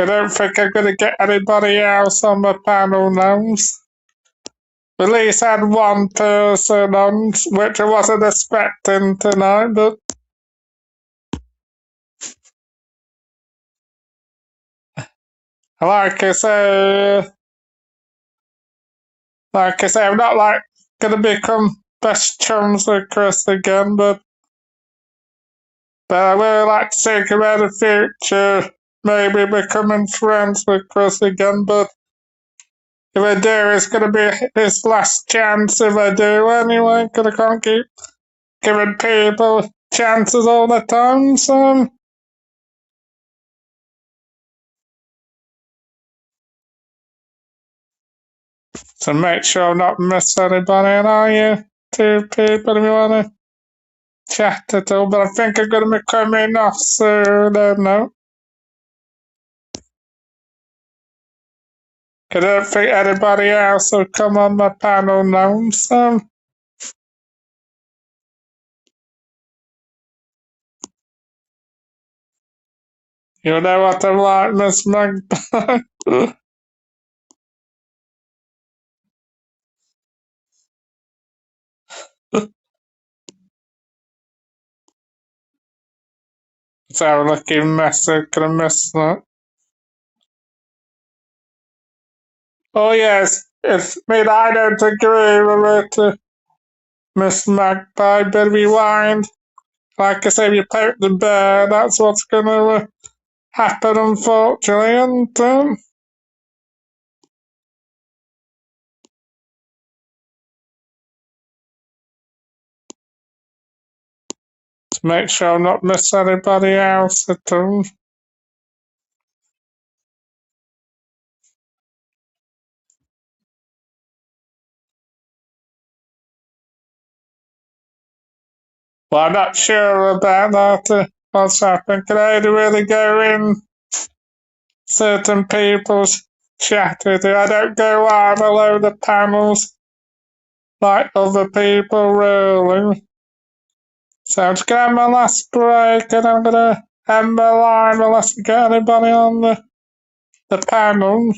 don't think I'm gonna get anybody else on the panel now. At least had one person on, which I wasn't expecting tonight, but like I say, I'm not like gonna become best chums with Chris again, but I really like to think about the future, maybe becoming friends with Chris again, but if I do, it's gonna be his last chance if I do anyway, because I can't keep giving people chances all the time, so to make sure I'm not miss anybody. And are you two people if you want to chat at all? But I think I'm going to be coming off soon. I don't know. I don't think anybody else will come on my panel now, so. You know what I'm like, Miss Magpie. So lucky message, gonna miss that. Oh yes, it's me. I don't agree with it, Miss Magpie. But rewind. Like I say, if you poke the bear, that's what's gonna happen, unfortunately. And to make sure I'm not miss anybody else at all. Well, I'm not sure about that. What's happened? Can I really go in certain people's chat with you? I don't go on a load of panels like other people, really. So I'm just gonna have my last break and I'm gonna end my line unless we get anybody on the panel.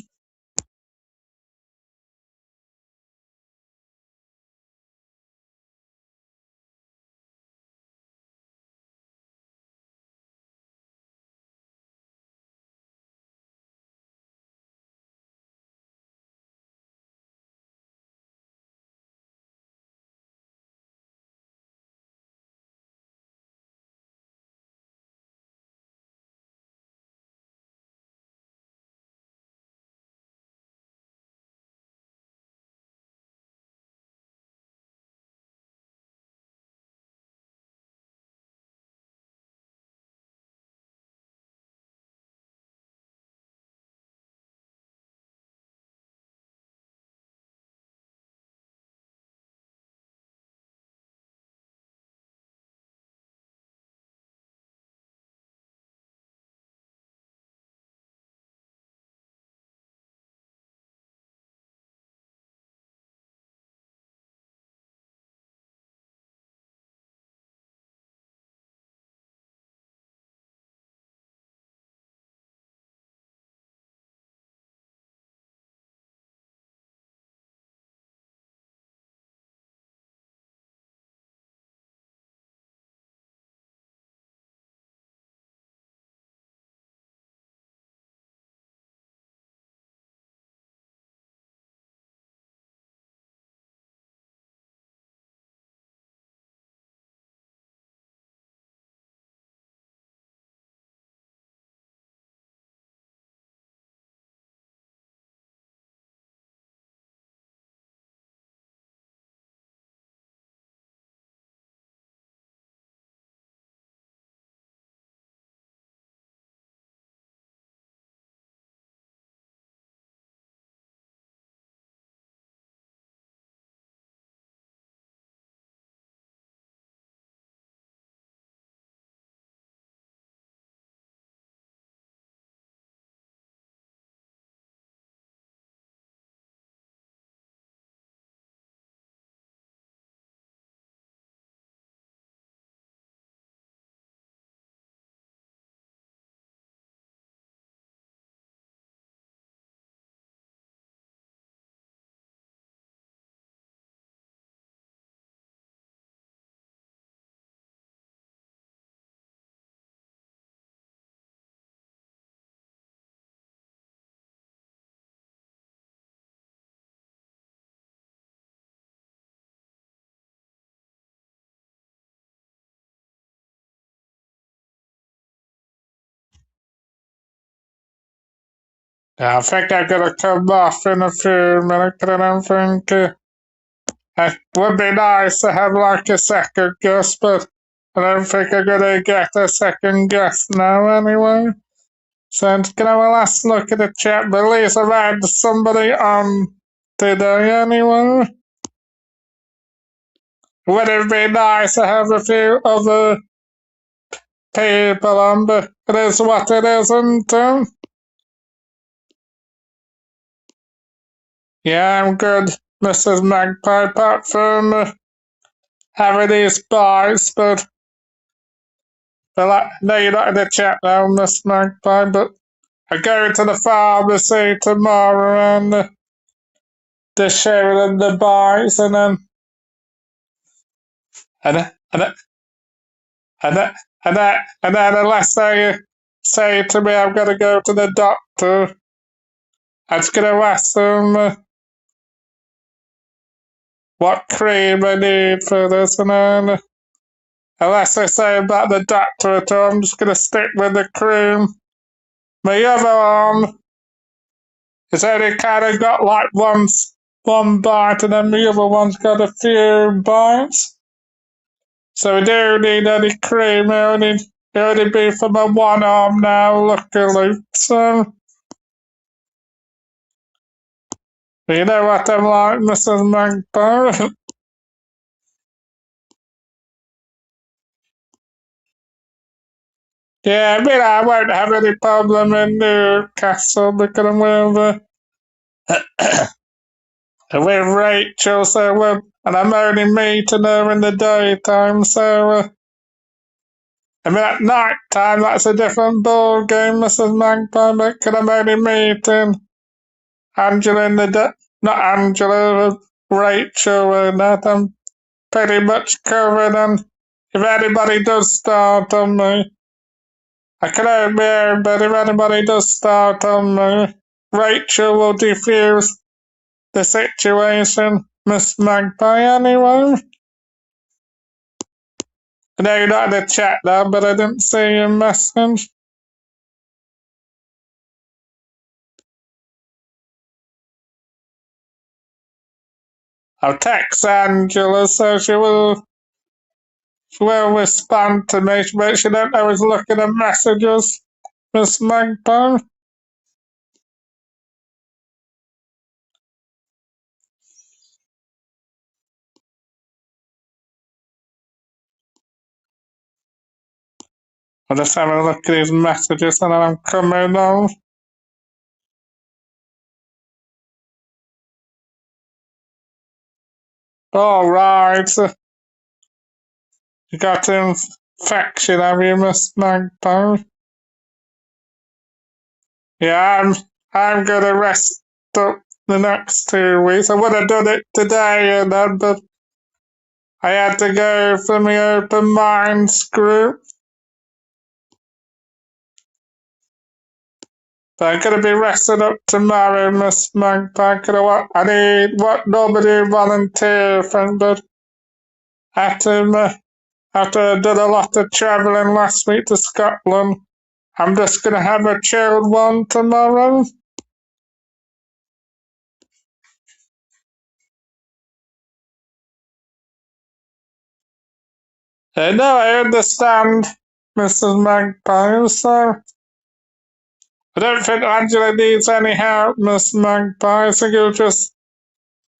Yeah, I think I'm gonna come off in a few minutes. I don't think it would be nice to have like a second guest, but I don't think I'm gonna get a second guest now anyway. So I'm just gonna have a last look at the chat. But at least I've had somebody on today anyway. Would it be nice to have a few other people on, but it is what it is, isn't it? Yeah, I'm good, Mrs. Magpie, apart from having these bites, but no, you're not in the chat now, Miss Magpie, but I go to the pharmacy tomorrow and they show them the bites and then and then, and then, and then, and then unless they say to me I'm going to go to the doctor, I'm just going to ask them what cream I need for this, and then unless they say about the doctor at all, I'm just going to stick with the cream. My other arm is only kind of got like one bite, and then the other one's got a few bites. So we don't need any cream, it only be for my one arm now, luckily. So, you know what I'm like, Mrs. Magpie. Yeah, I mean, I won't have any problem in Newcastle because I'm with Rachel, so and I'm only meeting her in the daytime, so I mean, at night time, that's a different ball game, Mrs. Magpie, because I'm only meeting Angela in the day, not Angela, Rachel, and that. I'm pretty much covered, and if anybody does start on me, I can help me, but if anybody does start on me, Rachel will defuse the situation, Miss Magpie, anyway. I know you're not in the chat now, but I didn't see your message. I'll text Angela so she will respond to me, but she don't always look at the messages, Miss Magpie. I'll just have a look at these messages and I'm coming on. Alright. You got infection, have you, Miss Magpie? Yeah, I'm gonna rest up the next 2 weeks. I would have done it today and then, but I had to go for my open minds group. But I'm gonna be resting up tomorrow, Miss Magpie. I need what nobody volunteer from, but after I've done a lot of travelling last week to Scotland, I'm just gonna have a chilled one tomorrow. No, I understand, Mrs. Magpie, so I don't think Angela needs any help, Miss Magpie. I think you're just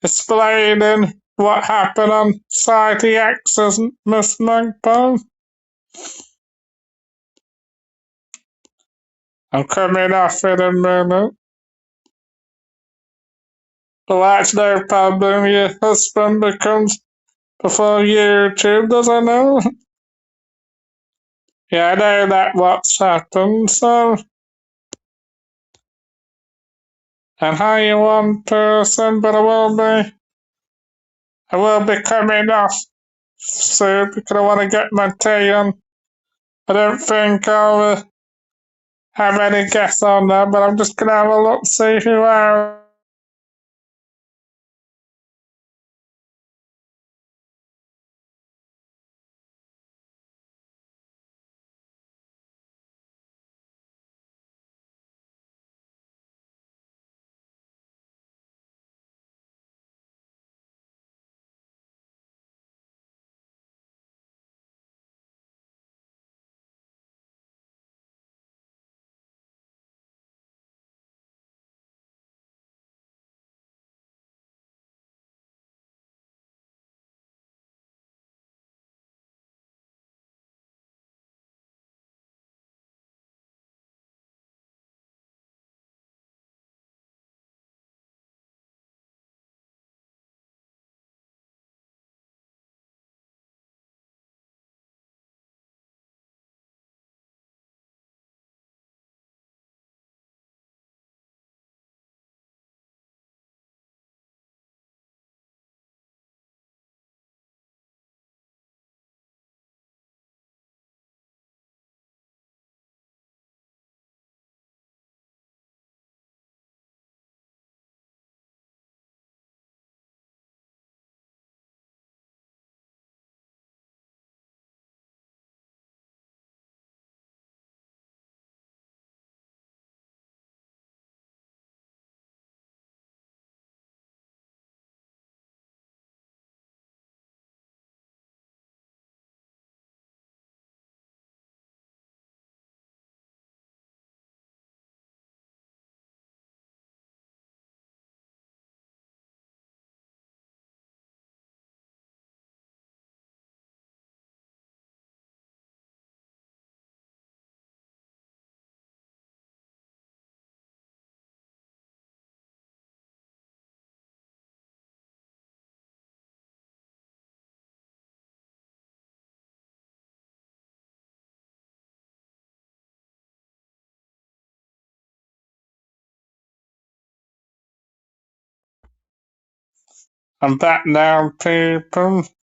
explaining what happened on Site X, Miss Magpie. I'm coming off in a minute. Well, that's no problem. Your husband becomes before YouTube, does I know? Yeah, I know that what's happened, so. And I am one person, but I will be coming off soon because I want to get my tea on. I don't think I'll have any guests on there, but I'm just gonna have a look, see who else. I'm back now, people. Let's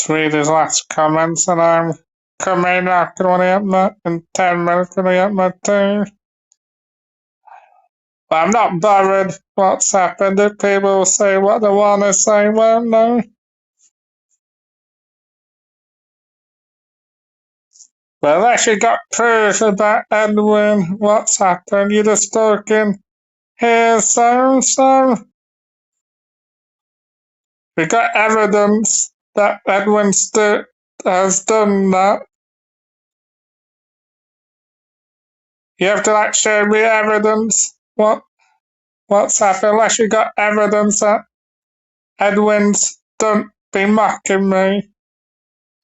read his last comments, and I'm coming after in 10 minutes, gonna get my tea. But I'm not bothered what's happened. If people say what they want to say, well, no. But unless you got proof about Edwin, what's happened, you're just talking here, so. We got evidence that Edwin has done that. You have to show me evidence. What's happened? Unless you got evidence that Edwin's done be mocking me.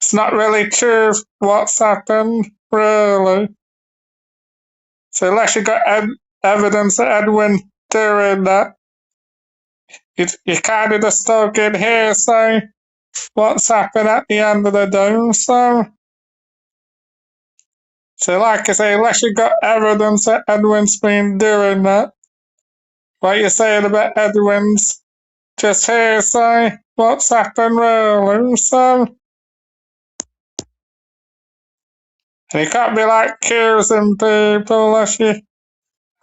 It's not really true what's happened, really. So unless you got evidence that Edwin doing that, you kind of just talking hearsay. What's happened at the end of the day, So like I say, unless you got evidence that Edwin's been doing that, what you saying about Edwin's just hearsay. What's happened really, And you can't be accusing people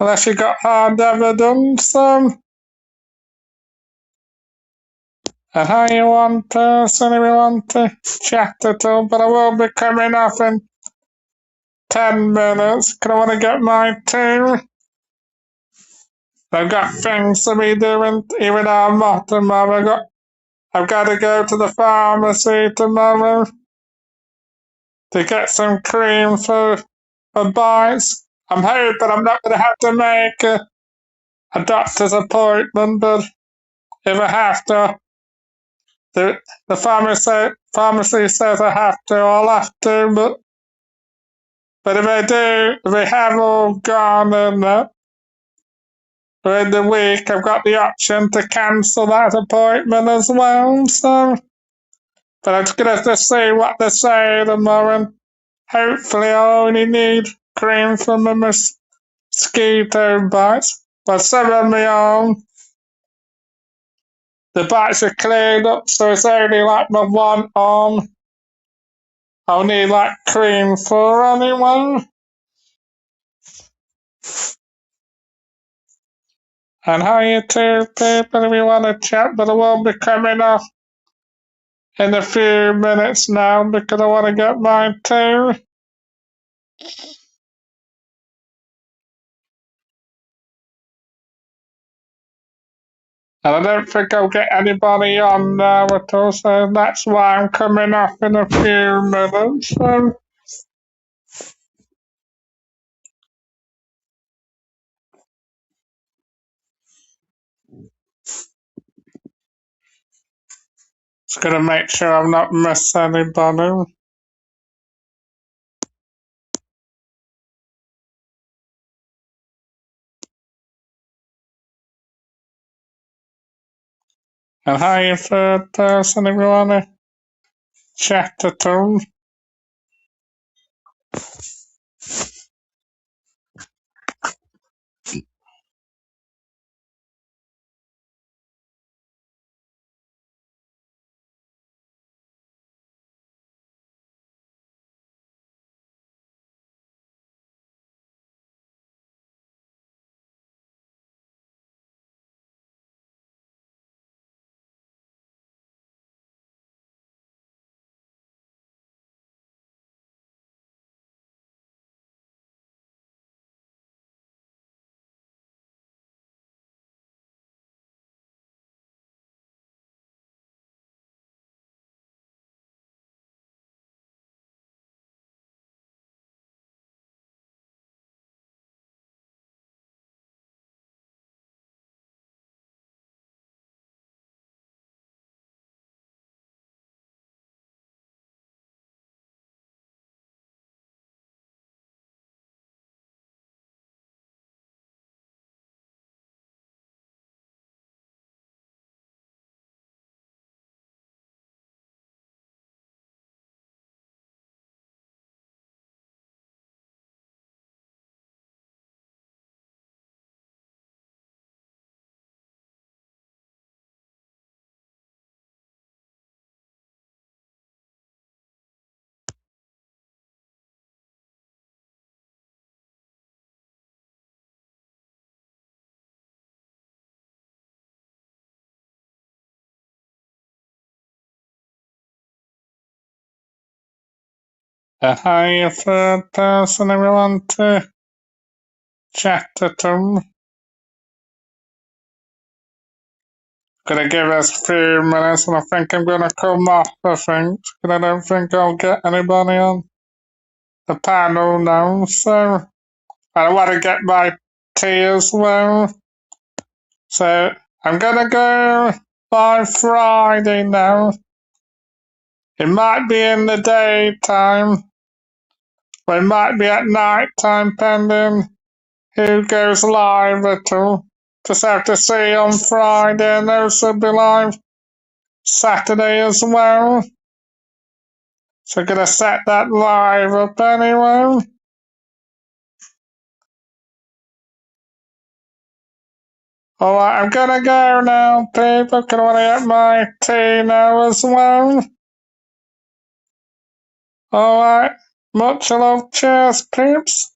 unless you got hard evidence, And how you one person if you want to chat at all, but I will be coming off in 10 minutes, 'cause I want to get my tea. I've got things to be doing, even though I'm not tomorrow. I've got to go to the pharmacy tomorrow to get some cream for bites. I'm hoping I'm not going to have to make a doctor's appointment, but if I have to, the pharmacy says I have to, I'll have to, but if I do, if they have all gone and during the week, I've got the option to cancel that appointment as well, so. But I'm just going to have to see what they say tomorrow. Hopefully I only need cream for my mosquito bites. But some of my own, the bites are cleared up, so it's only my one arm I'll need cream for anyway. And how you two people if you want to chat, but I will be coming off in a few minutes now because I want to get mine too. And I don't think I'll get anybody on now at all, so that's why I'm coming off in a few minutes. So. Just gonna make sure I'm not missing anybody. And hi, you third person, if you wanna chat at all. Hi, a third person if you want to chat to them. Gonna give us a few minutes and I think I'm gonna come off, I think. But I don't think I'll get anybody on the panel now, so I want to get my tea as well. So I'm gonna go by Friday now. It might be in the daytime, or it might be at night time, pending who goes live at all. Just have to see on Friday, and also be live Saturday as well. So gonna set that live up anyway. Alright, I'm gonna go now, people. Can I get my tea now as well? Alright, much love, cheers, peeps.